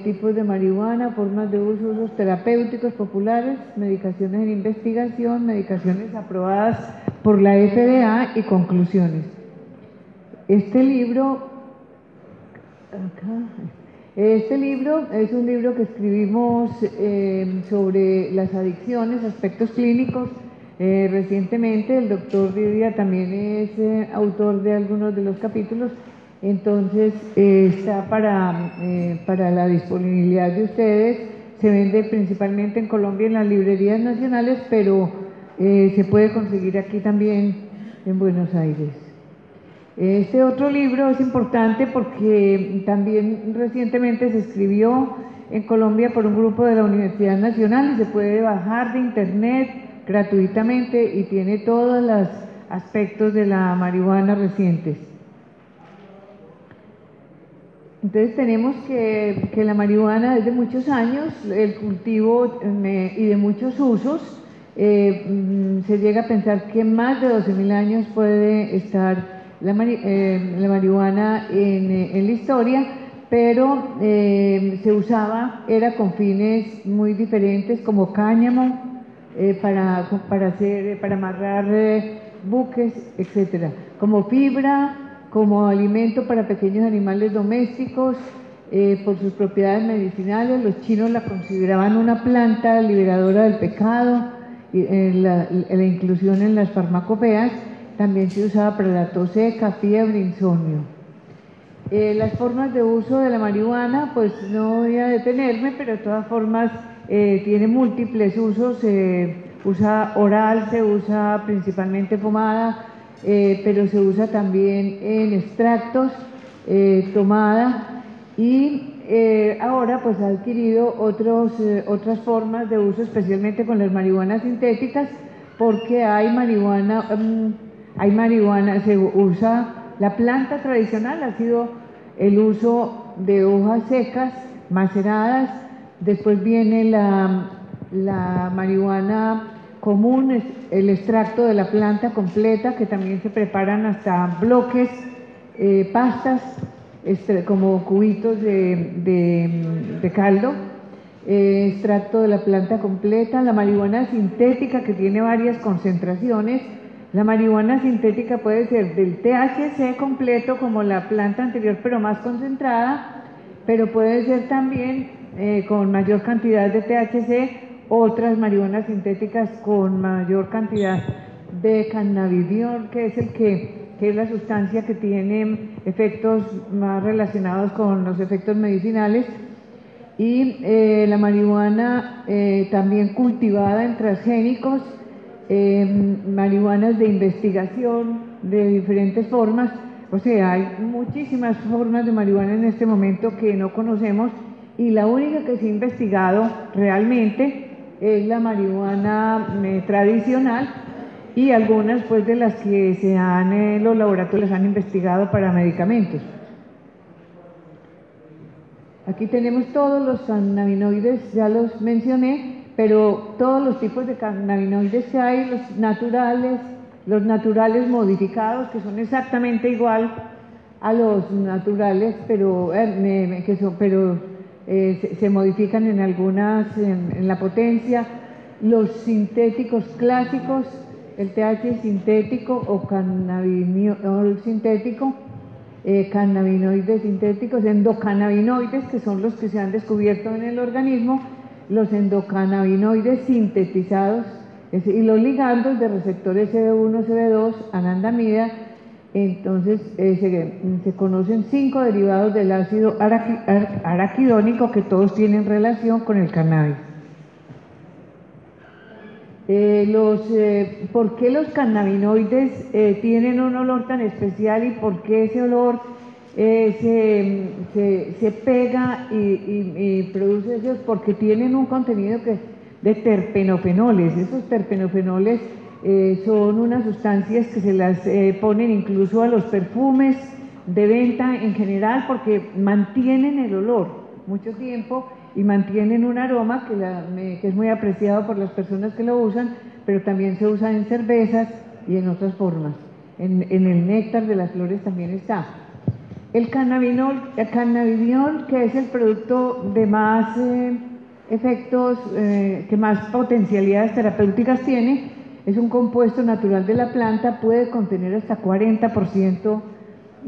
Tipos de marihuana, formas de uso, usos terapéuticos populares, medicaciones en investigación, medicaciones aprobadas por la FDA y conclusiones. Este libro es un libro que escribimos sobre las adicciones, aspectos clínicos. Recientemente el doctor Vidia también es autor de algunos de los capítulos, entonces está para la disponibilidad de ustedes. Se vende principalmente en Colombia en las librerías nacionales, pero se puede conseguir aquí también en Buenos Aires. Este otro libro es importante porque también recientemente se escribió en Colombia por un grupo de la Universidad Nacional y se puede bajar de internet gratuitamente y tiene todos los aspectos de la marihuana recientes. Entonces tenemos que la marihuana desde muchos años, el cultivo y de muchos usos, se llega a pensar que más de 12.000 años puede estar la marihuana en la historia, pero se usaba, era con fines muy diferentes, como cáñamo, para amarrar buques, etcétera, como fibra, como alimento para pequeños animales domésticos, por sus propiedades medicinales. Los chinos la consideraban una planta liberadora del pecado, y la inclusión en las farmacopeas. También se usaba para la tos seca, fiebre, insomnio. Las formas de uso de la marihuana, pues no voy a detenerme, pero de todas formas tiene múltiples usos. Se usa oral, se usa principalmente fumada, pero se usa también en extractos, tomada, y ahora pues ha adquirido otras formas de uso, especialmente con las marihuanas sintéticas, porque hay marihuana, se usa la planta tradicional, ha sido el uso de hojas secas, maceradas. Después viene la marihuana común, es el extracto de la planta completa, que también se preparan hasta bloques, pastas, como cubitos de caldo. extracto de la planta completa, la marihuana sintética que tiene varias concentraciones. La marihuana sintética puede ser del THC completo como la planta anterior pero más concentrada, pero puede ser también con mayor cantidad de THC, otras marihuanas sintéticas con mayor cantidad de cannabidiol, que es la sustancia que tiene efectos más relacionados con los efectos medicinales, y la marihuana también cultivada en transgénicos, marihuanas de investigación de diferentes formas. O sea, hay muchísimas formas de marihuana en este momento que no conocemos, y la única que se ha investigado realmente es la marihuana tradicional, y algunas pues de las que los laboratorios han investigado para medicamentos. Aquí tenemos todos los cannabinoides, ya los mencioné, pero todos los tipos de cannabinoides que hay, los naturales modificados, que son exactamente igual a los naturales, pero se modifican en algunas, en la potencia, los sintéticos clásicos, el THC sintético o cannabinol sintético, cannabinoides sintéticos, endocannabinoides, que son los que se han descubierto en el organismo, los endocannabinoides sintetizados, y los ligandos de receptores CB1, CB2, anandamida. Entonces se conocen 5 derivados del ácido araquidónico que todos tienen relación con el cannabis. ¿Por qué los cannabinoides tienen un olor tan especial y por qué ese olor se pega y produce ellos? Porque tienen un contenido de terpenofenoles. Esos terpenofenoles son unas sustancias que se las ponen incluso a los perfumes de venta en general, porque mantienen el olor mucho tiempo y mantienen un aroma que es muy apreciado por las personas que lo usan, pero también se usa en cervezas y en otras formas. En el néctar de las flores también está. El cannabidiol, que es el producto de más efectos, que más potencialidades terapéuticas tiene, es un compuesto natural de la planta, puede contener hasta 40%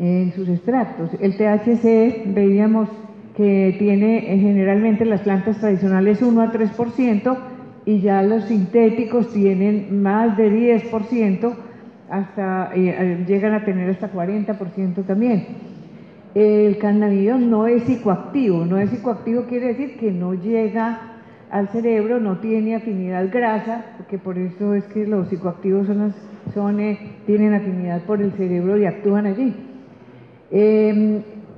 en sus extractos. El THC, veíamos que tiene generalmente las plantas tradicionales 1 a 3%, y ya los sintéticos tienen más de 10%, llegan a tener hasta 40% también. El cannabidiol no es psicoactivo. No es psicoactivo quiere decir que no llega al cerebro, no tiene afinidad grasa, porque por eso es que los psicoactivos tienen afinidad por el cerebro y actúan allí.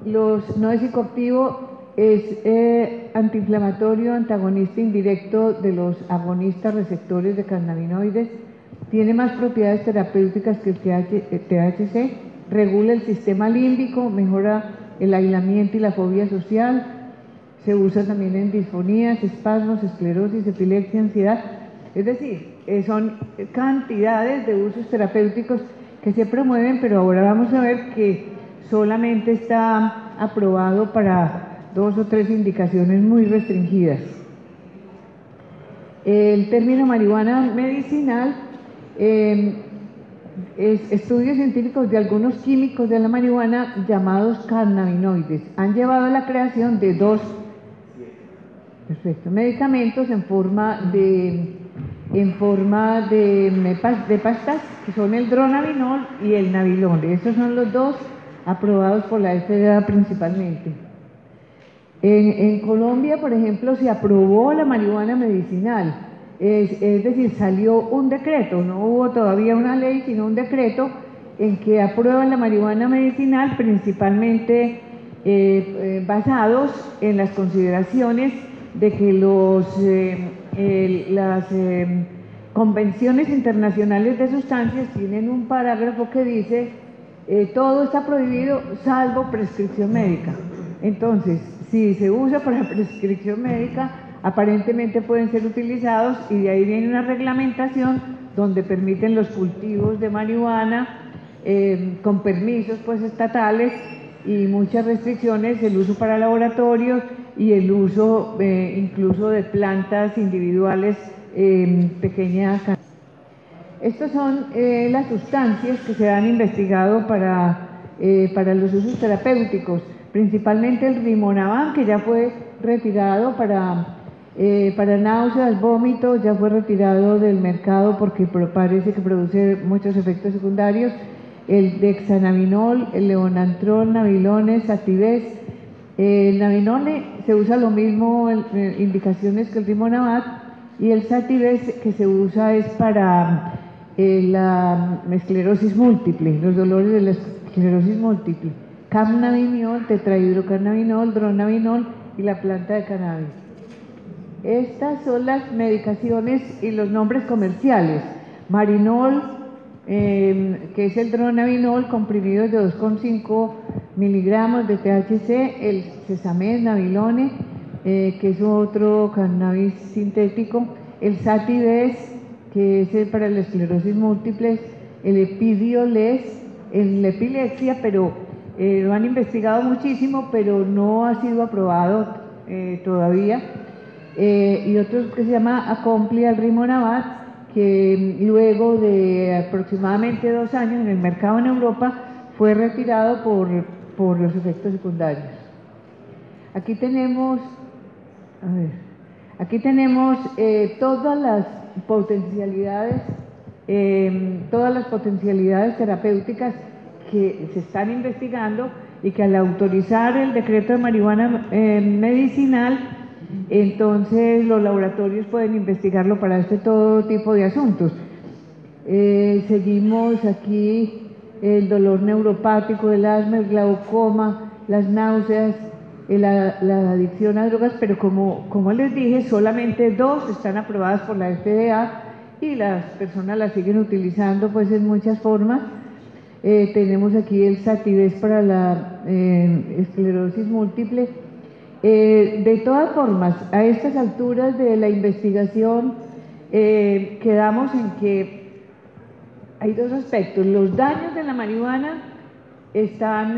No es psicoactivo, es antiinflamatorio, antagonista indirecto de los agonistas receptores de cannabinoides, tiene más propiedades terapéuticas que el THC, regula el sistema límbico, mejora el aislamiento y la fobia social, se usa también en disfonías, espasmos, esclerosis, epilepsia, ansiedad. Es decir, son cantidades de usos terapéuticos que se promueven, pero ahora vamos a ver que solamente está aprobado para 2 o 3 indicaciones muy restringidas. El término marihuana medicinal, estudios científicos de algunos químicos de la marihuana llamados cannabinoides han llevado a la creación de 2 medicamentos en forma de pastas, que son el dronabinol y el nabilon. Esos son los 2 aprobados por la FDA principalmente. En Colombia, por ejemplo, se aprobó la marihuana medicinal, es decir, salió un decreto, no hubo todavía una ley, sino un decreto en que aprueban la marihuana medicinal, principalmente basados en las consideraciones de que las convenciones internacionales de sustancias tienen un parágrafo que dice todo está prohibido salvo prescripción médica. Entonces, si se usa para prescripción médica, aparentemente pueden ser utilizados, y de ahí viene una reglamentación donde permiten los cultivos de marihuana con permisos pues estatales y muchas restricciones, el uso para laboratorios, y el uso incluso de plantas individuales en pequeña cantidad. Estas son las sustancias que se han investigado para los usos terapéuticos, principalmente el rimonabant, que ya fue retirado para náuseas, vómitos, ya fue retirado del mercado porque parece que produce muchos efectos secundarios, el dexanabinol, el levonorgestrel, nabilones, Sativex. El nabilone se usa lo mismo en indicaciones que el rimonabant, y el Sativex que se usa es para la esclerosis múltiple, los dolores de la esclerosis múltiple. Camnabinol, tetrahidrocannabinol, dronabinol y la planta de cannabis. Estas son las medicaciones y los nombres comerciales. Marinol, que es el dronabinol, comprimidos de 2,5 miligramos de THC, el Sesamed, nabilone, que es otro cannabis sintético, el Sativex, que es para la esclerosis múltiple, el Epidiolex, en la epilepsia, pero lo han investigado muchísimo, pero no ha sido aprobado todavía, y otro que se llama Acomplia, el rimonabant, que luego de aproximadamente 2 años en el mercado en Europa fue retirado por los efectos secundarios. Aquí tenemos, todas las potencialidades terapéuticas que se están investigando, y que al autorizar el decreto de marihuana medicinal, entonces los laboratorios pueden investigarlo para todo tipo de asuntos. Seguimos aquí el dolor neuropático, el asma, el glaucoma, las náuseas, la adicción a drogas, pero como les dije, solamente 2 están aprobadas por la FDA y las personas las siguen utilizando pues en muchas formas. Tenemos aquí el Sativex para la esclerosis múltiple. De todas formas, a estas alturas de la investigación quedamos en que hay 2 aspectos. Los daños de la marihuana están,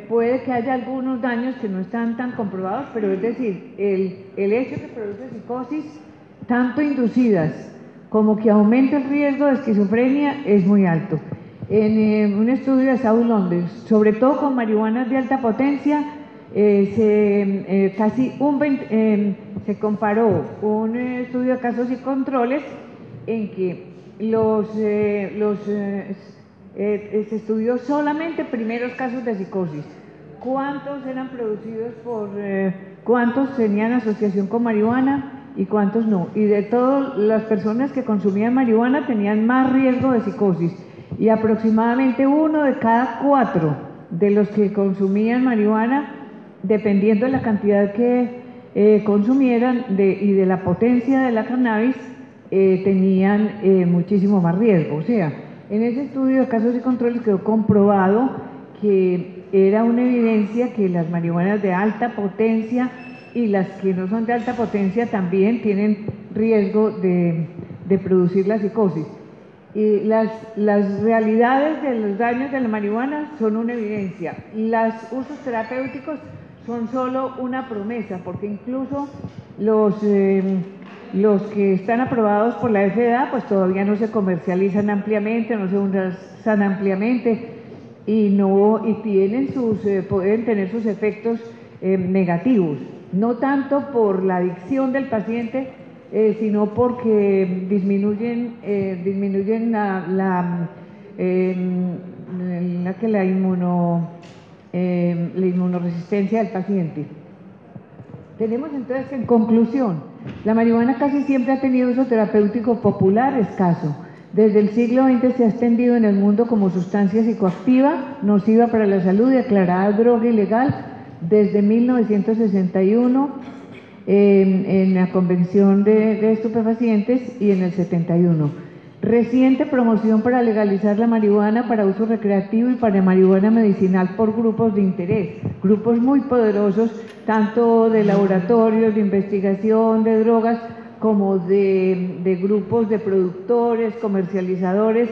puede que haya algunos daños que no están tan comprobados, pero es decir, el hecho que produce psicosis, tanto inducidas como que aumenta el riesgo de esquizofrenia, es muy alto. En un estudio de South London, sobre todo con marihuanas de alta potencia, se comparó un estudio de casos y controles en que se estudió solamente primeros casos de psicosis. ¿Cuántos eran producidos cuántos tenían asociación con marihuana y cuántos no? Y de todas las personas que consumían marihuana tenían más riesgo de psicosis, y aproximadamente 1 de cada 4 de los que consumían marihuana, dependiendo de la cantidad que consumieran y de la potencia de la cannabis, tenían muchísimo más riesgo. O sea, en ese estudio de casos y controles quedó comprobado que era una evidencia que las marihuanas de alta potencia y las que no son de alta potencia también tienen riesgo de producir la psicosis. Y las realidades de los daños de la marihuana son una evidencia. Los usos terapéuticos son solo una promesa, porque incluso los que están aprobados por la FDA pues todavía no se comercializan ampliamente, no se usan ampliamente, y pueden tener sus efectos negativos, no tanto por la adicción del paciente, sino porque disminuyen la inmunoresistencia del paciente. Tenemos entonces que, en conclusión, la marihuana casi siempre ha tenido uso terapéutico popular escaso. Desde el siglo XX se ha extendido en el mundo como sustancia psicoactiva, nociva para la salud y declarada droga ilegal desde 1961 en la Convención de Estupefacientes y en el 71. Reciente promoción para legalizar la marihuana para uso recreativo y para marihuana medicinal por grupos de interés, grupos muy poderosos, tanto de laboratorios de investigación de drogas como de grupos de productores, comercializadores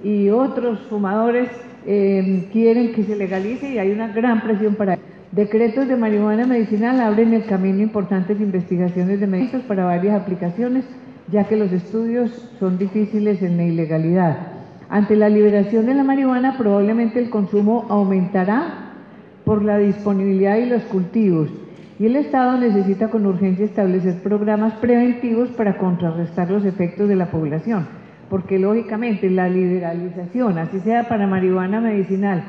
y otros fumadores, quieren que se legalice, y hay una gran presión para ello. Decretos de marihuana medicinal abren el camino a importantes investigaciones de medicamentos para varias aplicaciones, ya que los estudios son difíciles en la ilegalidad. Ante la liberación de la marihuana, probablemente el consumo aumentará por la disponibilidad y los cultivos, y el Estado necesita con urgencia establecer programas preventivos para contrarrestar los efectos de la población, porque lógicamente la liberalización, así sea para marihuana medicinal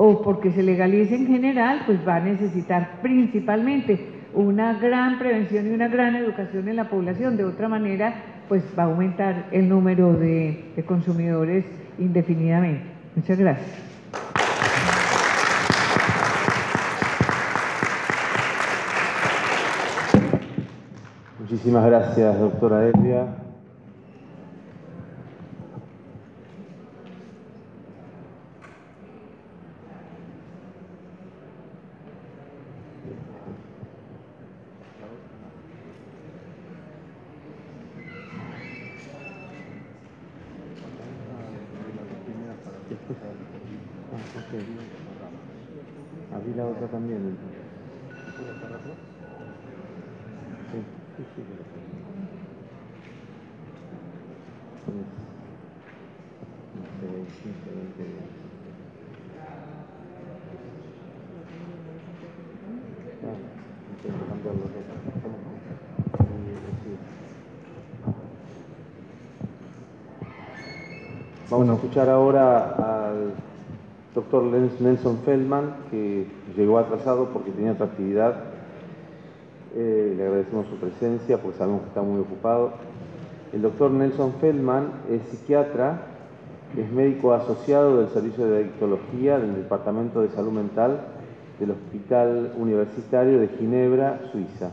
o porque se legalice en general, pues va a necesitar principalmente una gran prevención y una gran educación en la población. De otra manera, pues va a aumentar el número de consumidores indefinidamente. Muchas gracias. Muchísimas gracias, doctora Elia. Abrí la otra también. Sí, sí, Vamos a escuchar ahora al doctor Nelson Feldman, que llegó atrasado porque tenía otra actividad. Le agradecemos su presencia porque sabemos que está muy ocupado. El doctor Nelson Feldman es psiquiatra, es médico asociado del Servicio de Adictología del Departamento de Salud Mental del Hospital Universitario de Ginebra, Suiza.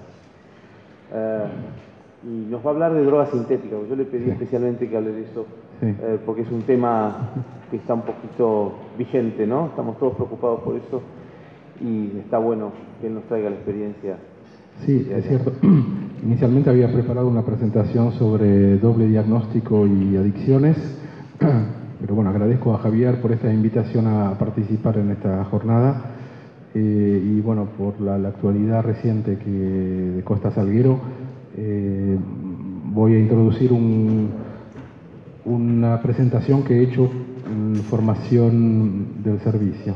Y nos va a hablar de drogas sintéticas. Yo le pedí especialmente que hable de eso, porque es un tema que está un poquito vigente, ¿no? Estamos todos preocupados por eso y está bueno que él nos traiga la experiencia. Sí, es cierto. Inicialmente había preparado una presentación sobre doble diagnóstico y adicciones, pero bueno, agradezco a Javier por esta invitación a participar en esta jornada y bueno, por la actualidad reciente de Costa Salguero, voy a introducir una presentación que he hecho en formación del servicio.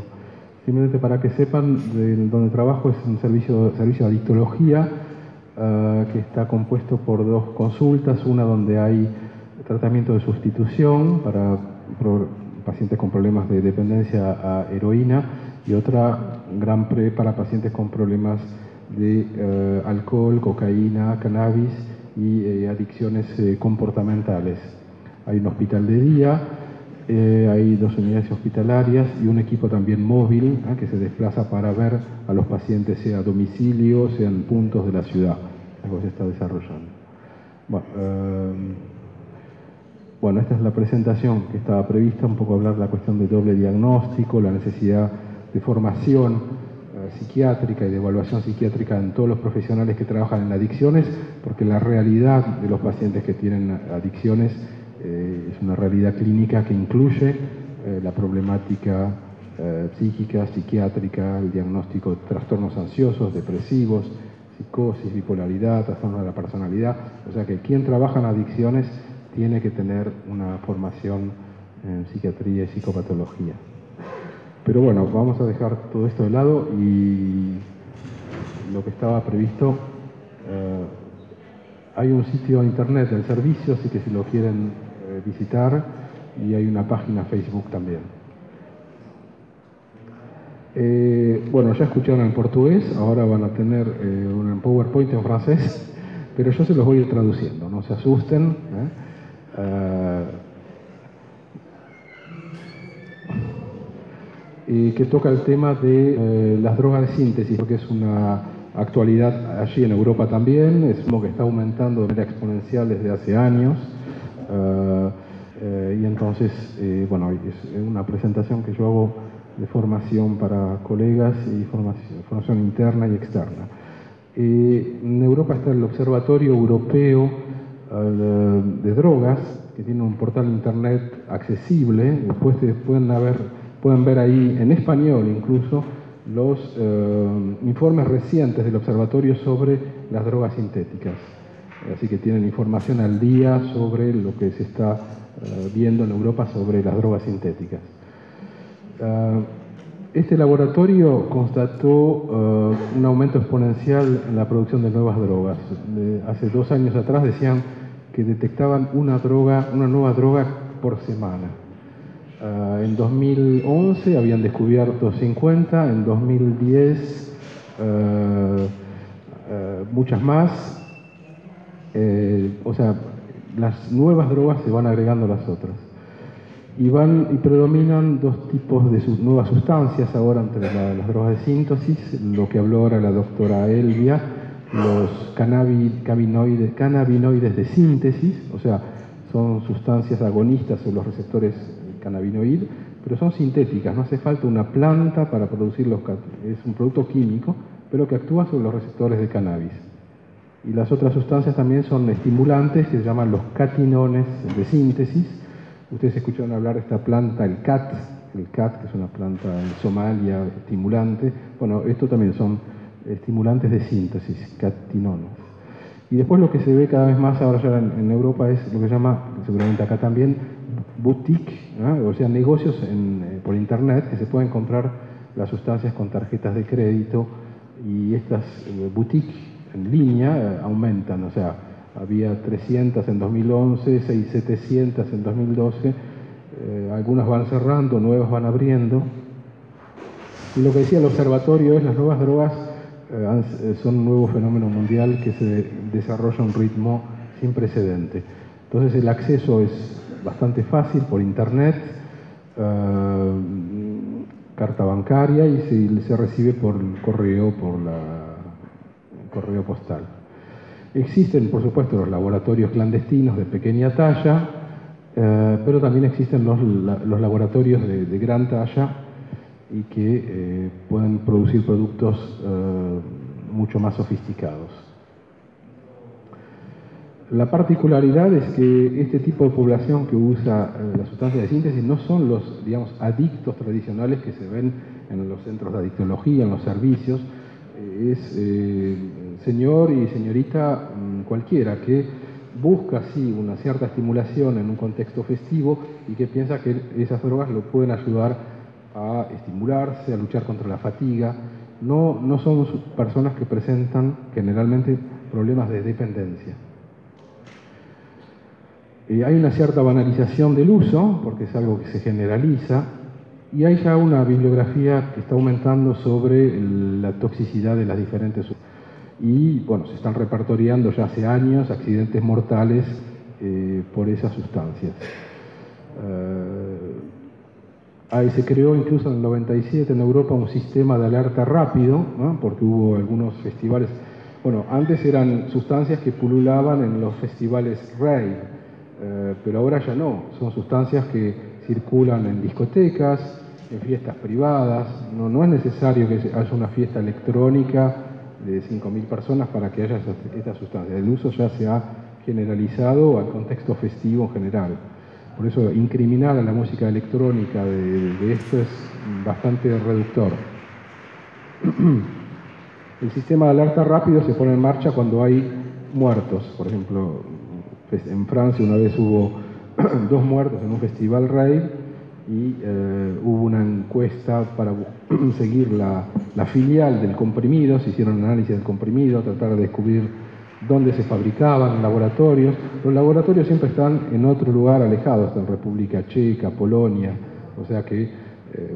Simplemente para que sepan, donde trabajo es un servicio de adictología que está compuesto por dos consultas, una donde hay tratamiento de sustitución para pacientes con problemas de dependencia a heroína y otra gran pre para pacientes con problemas de alcohol, cocaína, cannabis y adicciones comportamentales. Hay un hospital de día, hay 2 unidades hospitalarias y un equipo también móvil que se desplaza para ver a los pacientes, sea a domicilio, sea en puntos de la ciudad. Algo se está desarrollando. Bueno, esta es la presentación que estaba prevista, un poco hablar de la cuestión de doble diagnóstico, la necesidad de formación psiquiátrica y de evaluación psiquiátrica en todos los profesionales que trabajan en adicciones, porque la realidad de los pacientes que tienen adicciones es una realidad clínica que incluye la problemática psíquica, psiquiátrica, el diagnóstico de trastornos ansiosos, depresivos, psicosis, bipolaridad, trastorno de la personalidad. O sea que quien trabaja en adicciones tiene que tener una formación en psiquiatría y psicopatología. Pero bueno, vamos a dejar todo esto de lado y lo que estaba previsto. Hay un sitio internet del servicio, así que si lo quieren visitar, y hay una página Facebook también. Bueno, ya escucharon en portugués, ahora van a tener un PowerPoint en francés, pero yo se los voy a ir traduciendo, no se asusten. Que toca el tema de las drogas de síntesis, porque es una actualidad allí en Europa también, es algo que está aumentando de manera exponencial desde hace años. Y entonces, bueno, es una presentación que yo hago de formación para colegas y formación interna y externa. En Europa está el Observatorio Europeo de Drogas, que tiene un portal internet accesible. Después pueden ver ahí en español incluso los informes recientes del observatorio sobre las drogas sintéticas. Así que tienen información al día sobre lo que se está viendo en Europa sobre las drogas sintéticas. Este laboratorio constató un aumento exponencial en la producción de nuevas drogas. Hace 2 años atrás decían que detectaban una nueva droga por semana. En 2011 habían descubierto 50, en 2010 muchas más. O sea, las nuevas drogas se van agregando a las otras. Y predominan 2 tipos de nuevas sustancias ahora entre las drogas de síntesis, lo que habló ahora la doctora Elvia, los cannabinoides de síntesis, o sea, son sustancias agonistas sobre los receptores cannabinoid, pero son sintéticas, no hace falta una planta para producirlos, es un producto químico, pero que actúa sobre los receptores de cannabis. Y las otras sustancias también son estimulantes, que se llaman los catinones de síntesis. Ustedes escucharon hablar de esta planta, el cat, que es una planta en Somalia estimulante. Bueno, esto también son estimulantes de síntesis, catinones. Y después lo que se ve cada vez más ahora ya en Europa es lo que se llama, seguramente acá también, boutique, ¿no? O sea, negocios por internet que se pueden comprar las sustancias con tarjetas de crédito, y estas boutiques en línea aumentan, o sea, había 300 en 2011, 700 en 2012, algunas van cerrando, nuevas van abriendo. Y lo que decía el observatorio es las nuevas drogas son un nuevo fenómeno mundial que se desarrolla a un ritmo sin precedente. Entonces el acceso es bastante fácil por internet, carta bancaria, y se recibe por correo, correo postal. Existen, por supuesto, los laboratorios clandestinos de pequeña talla, pero también existen los laboratorios de gran talla y que pueden producir productos mucho más sofisticados. La particularidad es que este tipo de población que usa las sustancias de síntesis no son los, digamos, adictos tradicionales que se ven en los centros de adictología, en los servicios. Es señor y señorita cualquiera que busca, sí, una cierta estimulación en un contexto festivo y que piensa que esas drogas lo pueden ayudar a estimularse, a luchar contra la fatiga. No son personas que presentan generalmente problemas de dependencia. Hay una cierta banalización del uso, porque es algo que se generaliza, y hay ya una bibliografía que está aumentando sobre la toxicidad de las diferentes sustancias. Y bueno, se están repertoriando ya hace años accidentes mortales por esas sustancias. Se creó incluso en el 97 en Europa un sistema de alerta rápido, ¿no? Porque hubo algunos festivales. Bueno, antes eran sustancias que pululaban en los festivales rave, pero ahora ya no. Son sustancias que circulan en discotecas, en fiestas privadas. No es necesario que haya una fiesta electrónica de 5.000 personas para que haya estas sustancias. El uso ya se ha generalizado al contexto festivo en general. Por eso incriminar a la música electrónica de esto es bastante reductor. El sistema de alerta rápido se pone en marcha cuando hay muertos. Por ejemplo, en Francia una vez hubo 2 muertos en un festival rave y hubo una encuesta para seguir la filial del comprimido. Se hicieron análisis del comprimido, tratar de descubrir dónde se fabricaban, en laboratorios. Los laboratorios siempre están en otro lugar alejado, están en República Checa, Polonia, o sea que,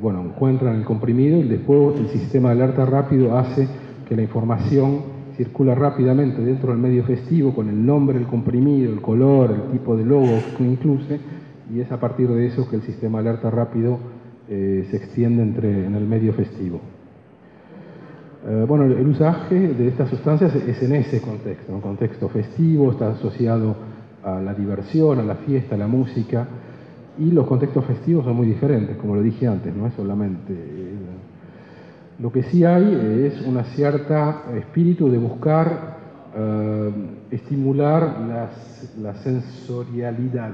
bueno, encuentran el comprimido y después el sistema de alerta rápido hace que la información circula rápidamente dentro del medio festivo con el nombre del comprimido, el color, el tipo de logo que incluye, y es a partir de eso que el sistema de alerta rápido se extiende en el medio festivo. Bueno, el usaje de estas sustancias es en ese contexto, un contexto festivo, está asociado a la diversión, a la fiesta, a la música, y los contextos festivos son muy diferentes, como lo dije antes, no es solamente... Lo que sí hay es una cierta espíritu de buscar estimular la sensorialidad,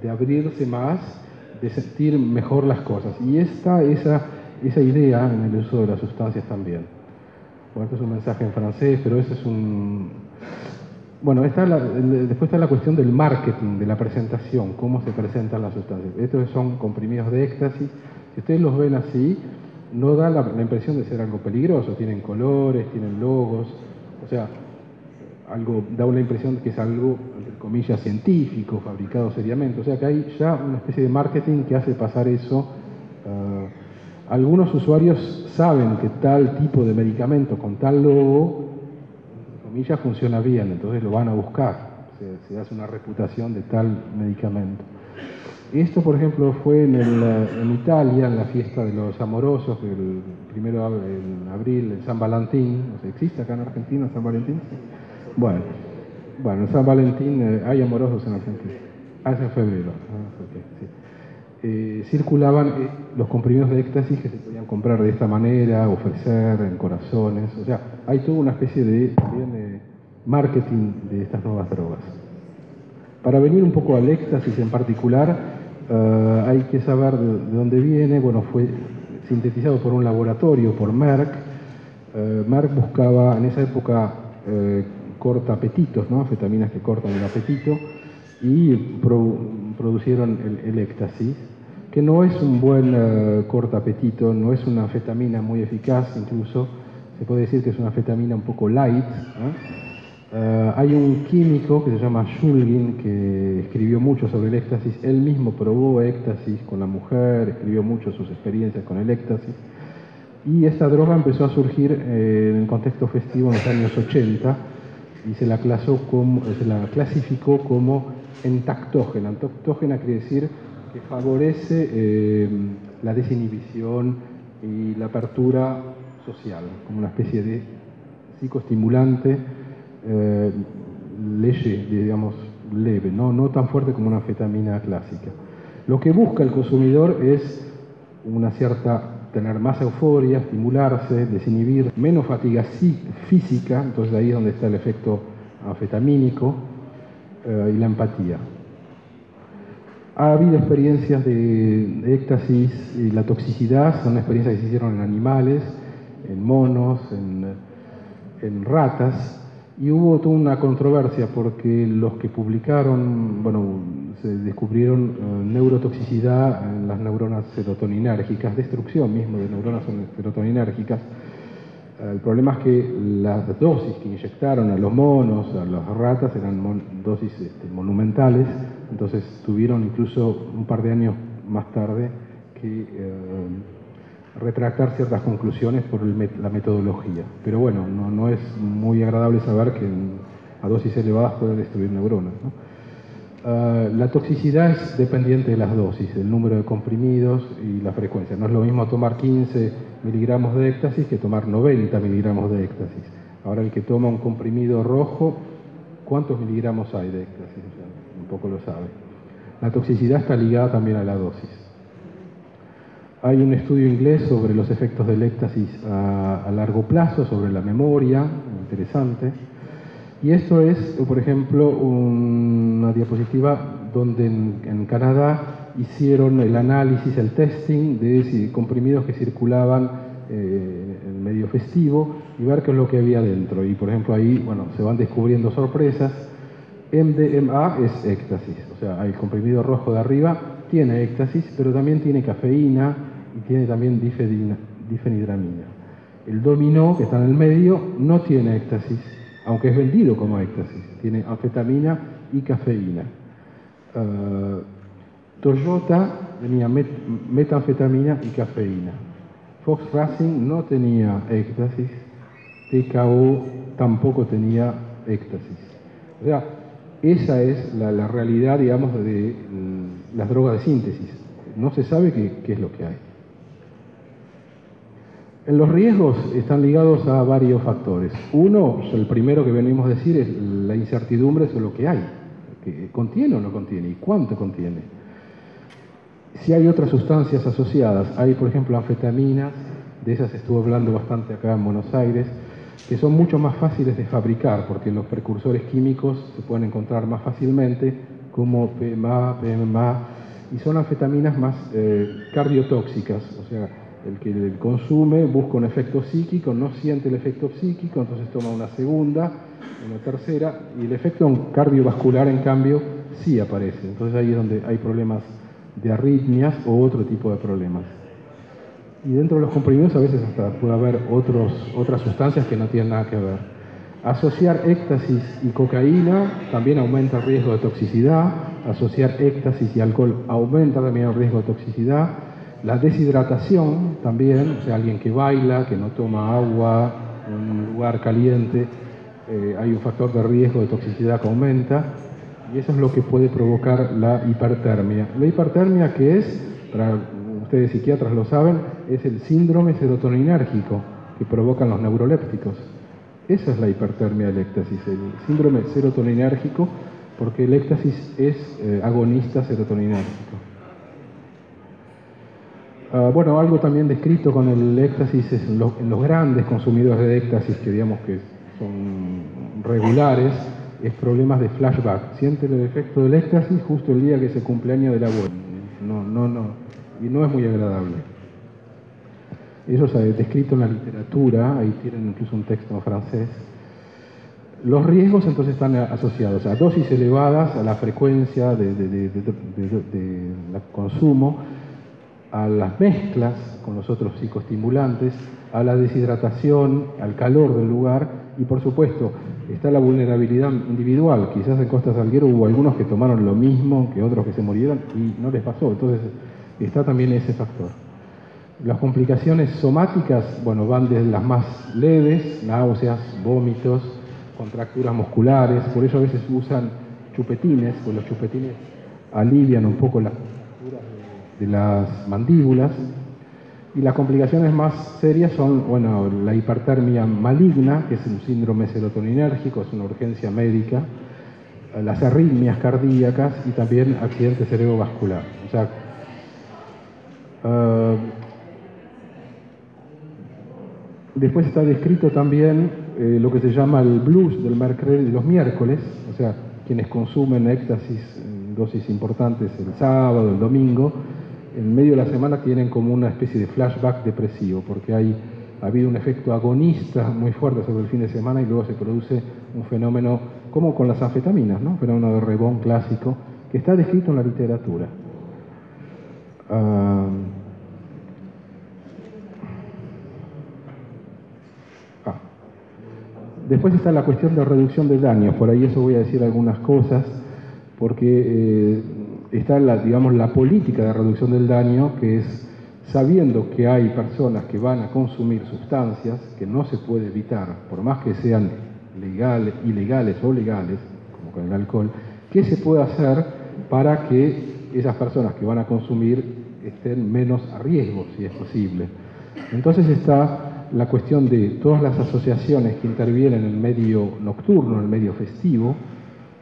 de abrirse más, de sentir mejor las cosas, y esa esa idea en el uso de las sustancias también. Bueno, este es un mensaje en francés, pero ese es un... Bueno, después está la cuestión del marketing, de la presentación, cómo se presentan las sustancias. Estos son comprimidos de éxtasis. Si ustedes los ven así, no da la impresión de ser algo peligroso. Tienen colores, tienen logos, o sea, da una impresión de que es algo, entre comillas, científico, fabricado seriamente. O sea que hay ya una especie de marketing que hace pasar eso. Algunos usuarios saben que tal tipo de medicamento con tal logo, entre comillas, funciona bien, entonces lo van a buscar. Se hace una reputación de tal medicamento. Esto, por ejemplo, fue en Italia, en la fiesta de los amorosos, el 1 de abril, el San Valentín. No sé, ¿existe acá en Argentina San Valentín? Bueno, en San Valentín hay amorosos en Argentina. Es en febrero. Sí. Circulaban los comprimidos de éxtasis que se podían comprar de esta manera, ofrecer en corazones. O sea, hay toda una especie de también, marketing de estas nuevas drogas. Para venir un poco al éxtasis en particular, hay que saber de dónde viene. Bueno, fue sintetizado por un laboratorio, por Merck. Merck buscaba en esa época corta apetitos, ¿no? Anfetaminas que cortan el apetito, y producieron el éxtasis, que no es un buen corta apetito, no es una anfetamina muy eficaz, incluso se puede decir que es una anfetamina un poco light, ¿no? Hay un químico que se llama Shulgin que escribió mucho sobre el éxtasis. Él mismo probó éxtasis con la mujer, escribió mucho sus experiencias con el éxtasis, y esta droga empezó a surgir en el contexto festivo en los años 80 y se la clasificó como entactógena. Entactógena quiere decir que favorece la desinhibición y la apertura social, como una especie de psicoestimulante leve, no tan fuerte como una anfetamina clásica. Lo que busca el consumidor es tener más euforia, estimularse, desinhibir, menos fatiga física, entonces ahí es donde está el efecto anfetamínico, y la empatía. Ha habido experiencias de éxtasis y la toxicidad, son experiencias que se hicieron en animales, en monos, en ratas, y hubo toda una controversia porque los que publicaron, se descubrieron neurotoxicidad en las neuronas serotoninérgicas, destrucción mismo de neuronas serotoninérgicas. El problema es que las dosis que inyectaron a los monos, a las ratas, eran dosis monumentales, entonces tuvieron incluso un par de años más tarde que retractar ciertas conclusiones por la metodología. Pero bueno, no es muy agradable saber que a dosis elevadas pueden destruir neuronas, ¿no? La toxicidad es dependiente de las dosis, el número de comprimidos y la frecuencia. No es lo mismo tomar 15 miligramos de éxtasis que tomar 90 miligramos de éxtasis. Ahora, el que toma un comprimido rojo, ¿cuántos miligramos hay de éxtasis? O sea, un poco lo sabe. La toxicidad está ligada también a la dosis. Hay un estudio inglés sobre los efectos del éxtasis a largo plazo, sobre la memoria, interesante. Y esto es, por ejemplo, una diapositiva donde en Canadá hicieron el análisis, el testing de comprimidos que circulaban en medio festivo y ver qué es lo que había dentro. Y por ejemplo ahí, se van descubriendo sorpresas. MDMA es éxtasis, o sea, el comprimido rojo de arriba tiene éxtasis, pero también tiene cafeína y tiene también difenhidramina. El dominó, que está en el medio, no tiene éxtasis, aunque es vendido como éxtasis, tiene anfetamina y cafeína. Toyota tenía metanfetamina y cafeína. Fox Racing no tenía éxtasis, TKO tampoco tenía éxtasis. O sea, esa es la realidad, digamos, de las drogas de síntesis. No se sabe qué es lo que hay. Los riesgos están ligados a varios factores. Uno, el primero que venimos a decir, es la incertidumbre sobre lo que hay. ¿Que contiene o no contiene? ¿Y cuánto contiene? Si hay otras sustancias asociadas, hay por ejemplo anfetaminas, de esas estuve hablando bastante acá en Buenos Aires, que son mucho más fáciles de fabricar, porque los precursores químicos se pueden encontrar más fácilmente, como PMA, y son anfetaminas más cardiotóxicas, o sea, El que consume busca un efecto psíquico, no siente el efecto psíquico, entonces toma una segunda, una tercera, y el efecto cardiovascular, en cambio, sí aparece. Entonces ahí es donde hay problemas de arritmias o otro tipo de problemas. Y dentro de los comprimidos a veces hasta puede haber otras sustancias que no tienen nada que ver. Asociar éxtasis y cocaína también aumenta el riesgo de toxicidad. Asociar éxtasis y alcohol aumenta también el riesgo de toxicidad. La deshidratación también, o sea, alguien que baila, que no toma agua en un lugar caliente, hay un factor de riesgo de toxicidad que aumenta. Y eso es lo que puede provocar la hipertermia. La hipertermia, que es, para ustedes psiquiatras lo saben, es el síndrome serotoninérgico que provocan los neurolépticos. Esa es la hipertermia del éxtasis, el síndrome serotoninérgico, porque el éxtasis es agonista serotoninérgico. Bueno, algo también descrito con el éxtasis es en los grandes consumidores de éxtasis, que digamos que son regulares, es problemas de flashback. Sienten el efecto del éxtasis justo el día que es el cumpleaños del abuelo. Y no es muy agradable. Eso se ha descrito en la literatura, ahí tienen incluso un texto en francés. Los riesgos entonces están asociados a dosis elevadas, a la frecuencia de consumo, a las mezclas con los otros psicoestimulantes, a la deshidratación, al calor del lugar y por supuesto está la vulnerabilidad individual. Quizás en Costa Salguero hubo algunos que tomaron lo mismo que otros que se murieron y no les pasó, entonces está también ese factor. Las complicaciones somáticas, bueno, van desde las más leves, náuseas, vómitos, contracturas musculares, por eso a veces usan chupetines, pues los chupetines alivian un poco las contracturas de las mandíbulas. Y las complicaciones más serias son, bueno, la hipertermia maligna, que es un síndrome serotoninérgico, es una urgencia médica, las arritmias cardíacas y también accidente cerebrovascular. O sea, después está descrito también lo que se llama el blues del mercredi de los miércoles, o sea, quienes consumen éxtasis en dosis importantes el sábado, el domingo, en medio de la semana tienen como una especie de flashback depresivo, porque ha habido un efecto agonista muy fuerte sobre el fin de semana y luego se produce un fenómeno como con las anfetaminas, ¿no? Un fenómeno de rebón clásico que está descrito en la literatura. Después está la cuestión de reducción de daños, por ahí eso voy a decir algunas cosas, porque está la política de reducción del daño, que es sabiendo que hay personas que van a consumir sustancias que no se puede evitar, por más que sean ilegales o legales, como con el alcohol, ¿qué se puede hacer para que esas personas que van a consumir estén menos a riesgo, si es posible? Entonces está la cuestión de todas las asociaciones que intervienen en el medio nocturno, en el medio festivo.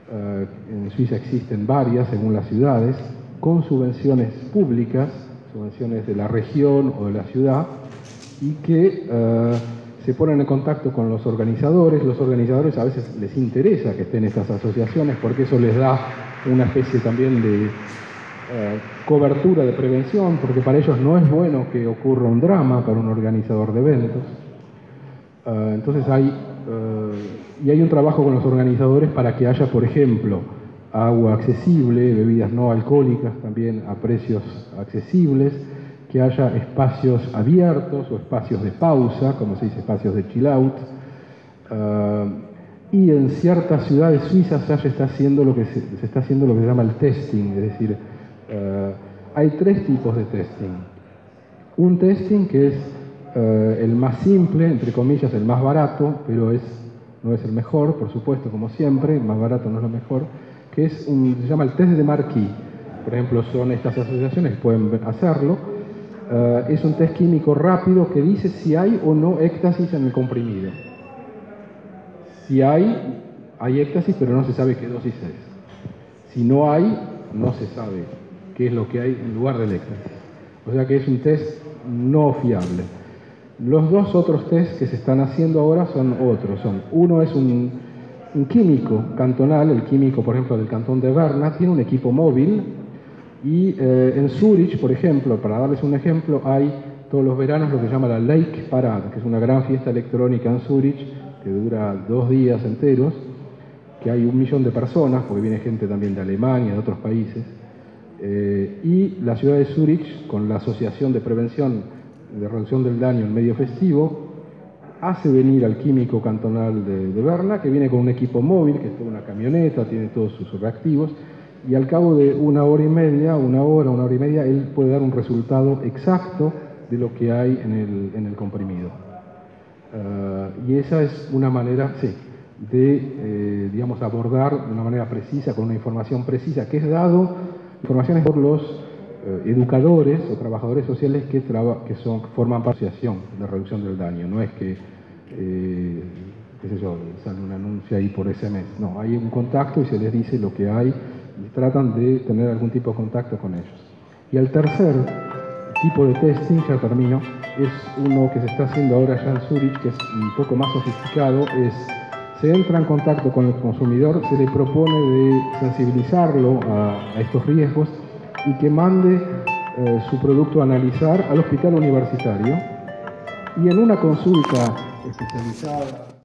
En Suiza existen varias, según las ciudades, con subvenciones públicas, subvenciones de la región o de la ciudad, y que se ponen en contacto con los organizadores. Los organizadores a veces les interesa que estén estas asociaciones porque eso les da una especie también de cobertura de prevención, porque para ellos no es bueno que ocurra un drama para un organizador de eventos. Entonces hay un trabajo con los organizadores para que haya, por ejemplo, agua accesible, bebidas no alcohólicas también a precios accesibles, que haya espacios abiertos o espacios de pausa, como se dice, espacios de chill out. Y en ciertas ciudades suizas ya se está haciendo lo que se llama el testing, es decir, hay tres tipos de testing. Un testing que es el más simple, entre comillas, el más barato, pero no es el mejor, por supuesto, como siempre, el más barato no es lo mejor, que se llama el test de Marquis. Por ejemplo, son estas asociaciones que pueden hacerlo. Es un test químico rápido que dice si hay o no éxtasis en el comprimido. Si hay éxtasis, pero no se sabe qué dosis es. Si no hay, no se sabe qué es lo que hay en lugar del éxtasis. O sea que es un test no fiable. Los dos otros test que se están haciendo ahora son otros. Uno es un químico cantonal, el químico, por ejemplo, del cantón de Berna, tiene un equipo móvil y en Zúrich, por ejemplo, para darles un ejemplo, hay todos los veranos lo que se llama la Lake Parade, que es una gran fiesta electrónica en Zúrich que dura 2 días enteros, que hay 1 millón de personas, porque viene gente también de Alemania, de otros países, y la ciudad de Zúrich, con la Asociación de Prevención de Reducción del Daño en Medio Festivo, hace venir al químico cantonal de Berna, que viene con un equipo móvil, que es toda una camioneta, tiene todos sus reactivos, y al cabo de 1 hora y media, 1 hora y media, él puede dar un resultado exacto de lo que hay en el comprimido. Y esa es una manera, sí, de, digamos, abordar de una manera precisa, con una información precisa, que es dado, informaciones por los educadores o trabajadores sociales que forman parte de la Asociación de Reducción del Daño. No es que, qué sé yo, sale un anuncio ahí por SMS. No, hay un contacto y se les dice lo que hay y tratan de tener algún tipo de contacto con ellos. Y el tercer tipo de testing, ya termino, es uno que se está haciendo ahora ya en Zúrich, que es un poco más sofisticado, se entra en contacto con el consumidor, se le propone de sensibilizarlo a estos riesgos y que mande su producto a analizar al hospital universitario, y en una consulta especializada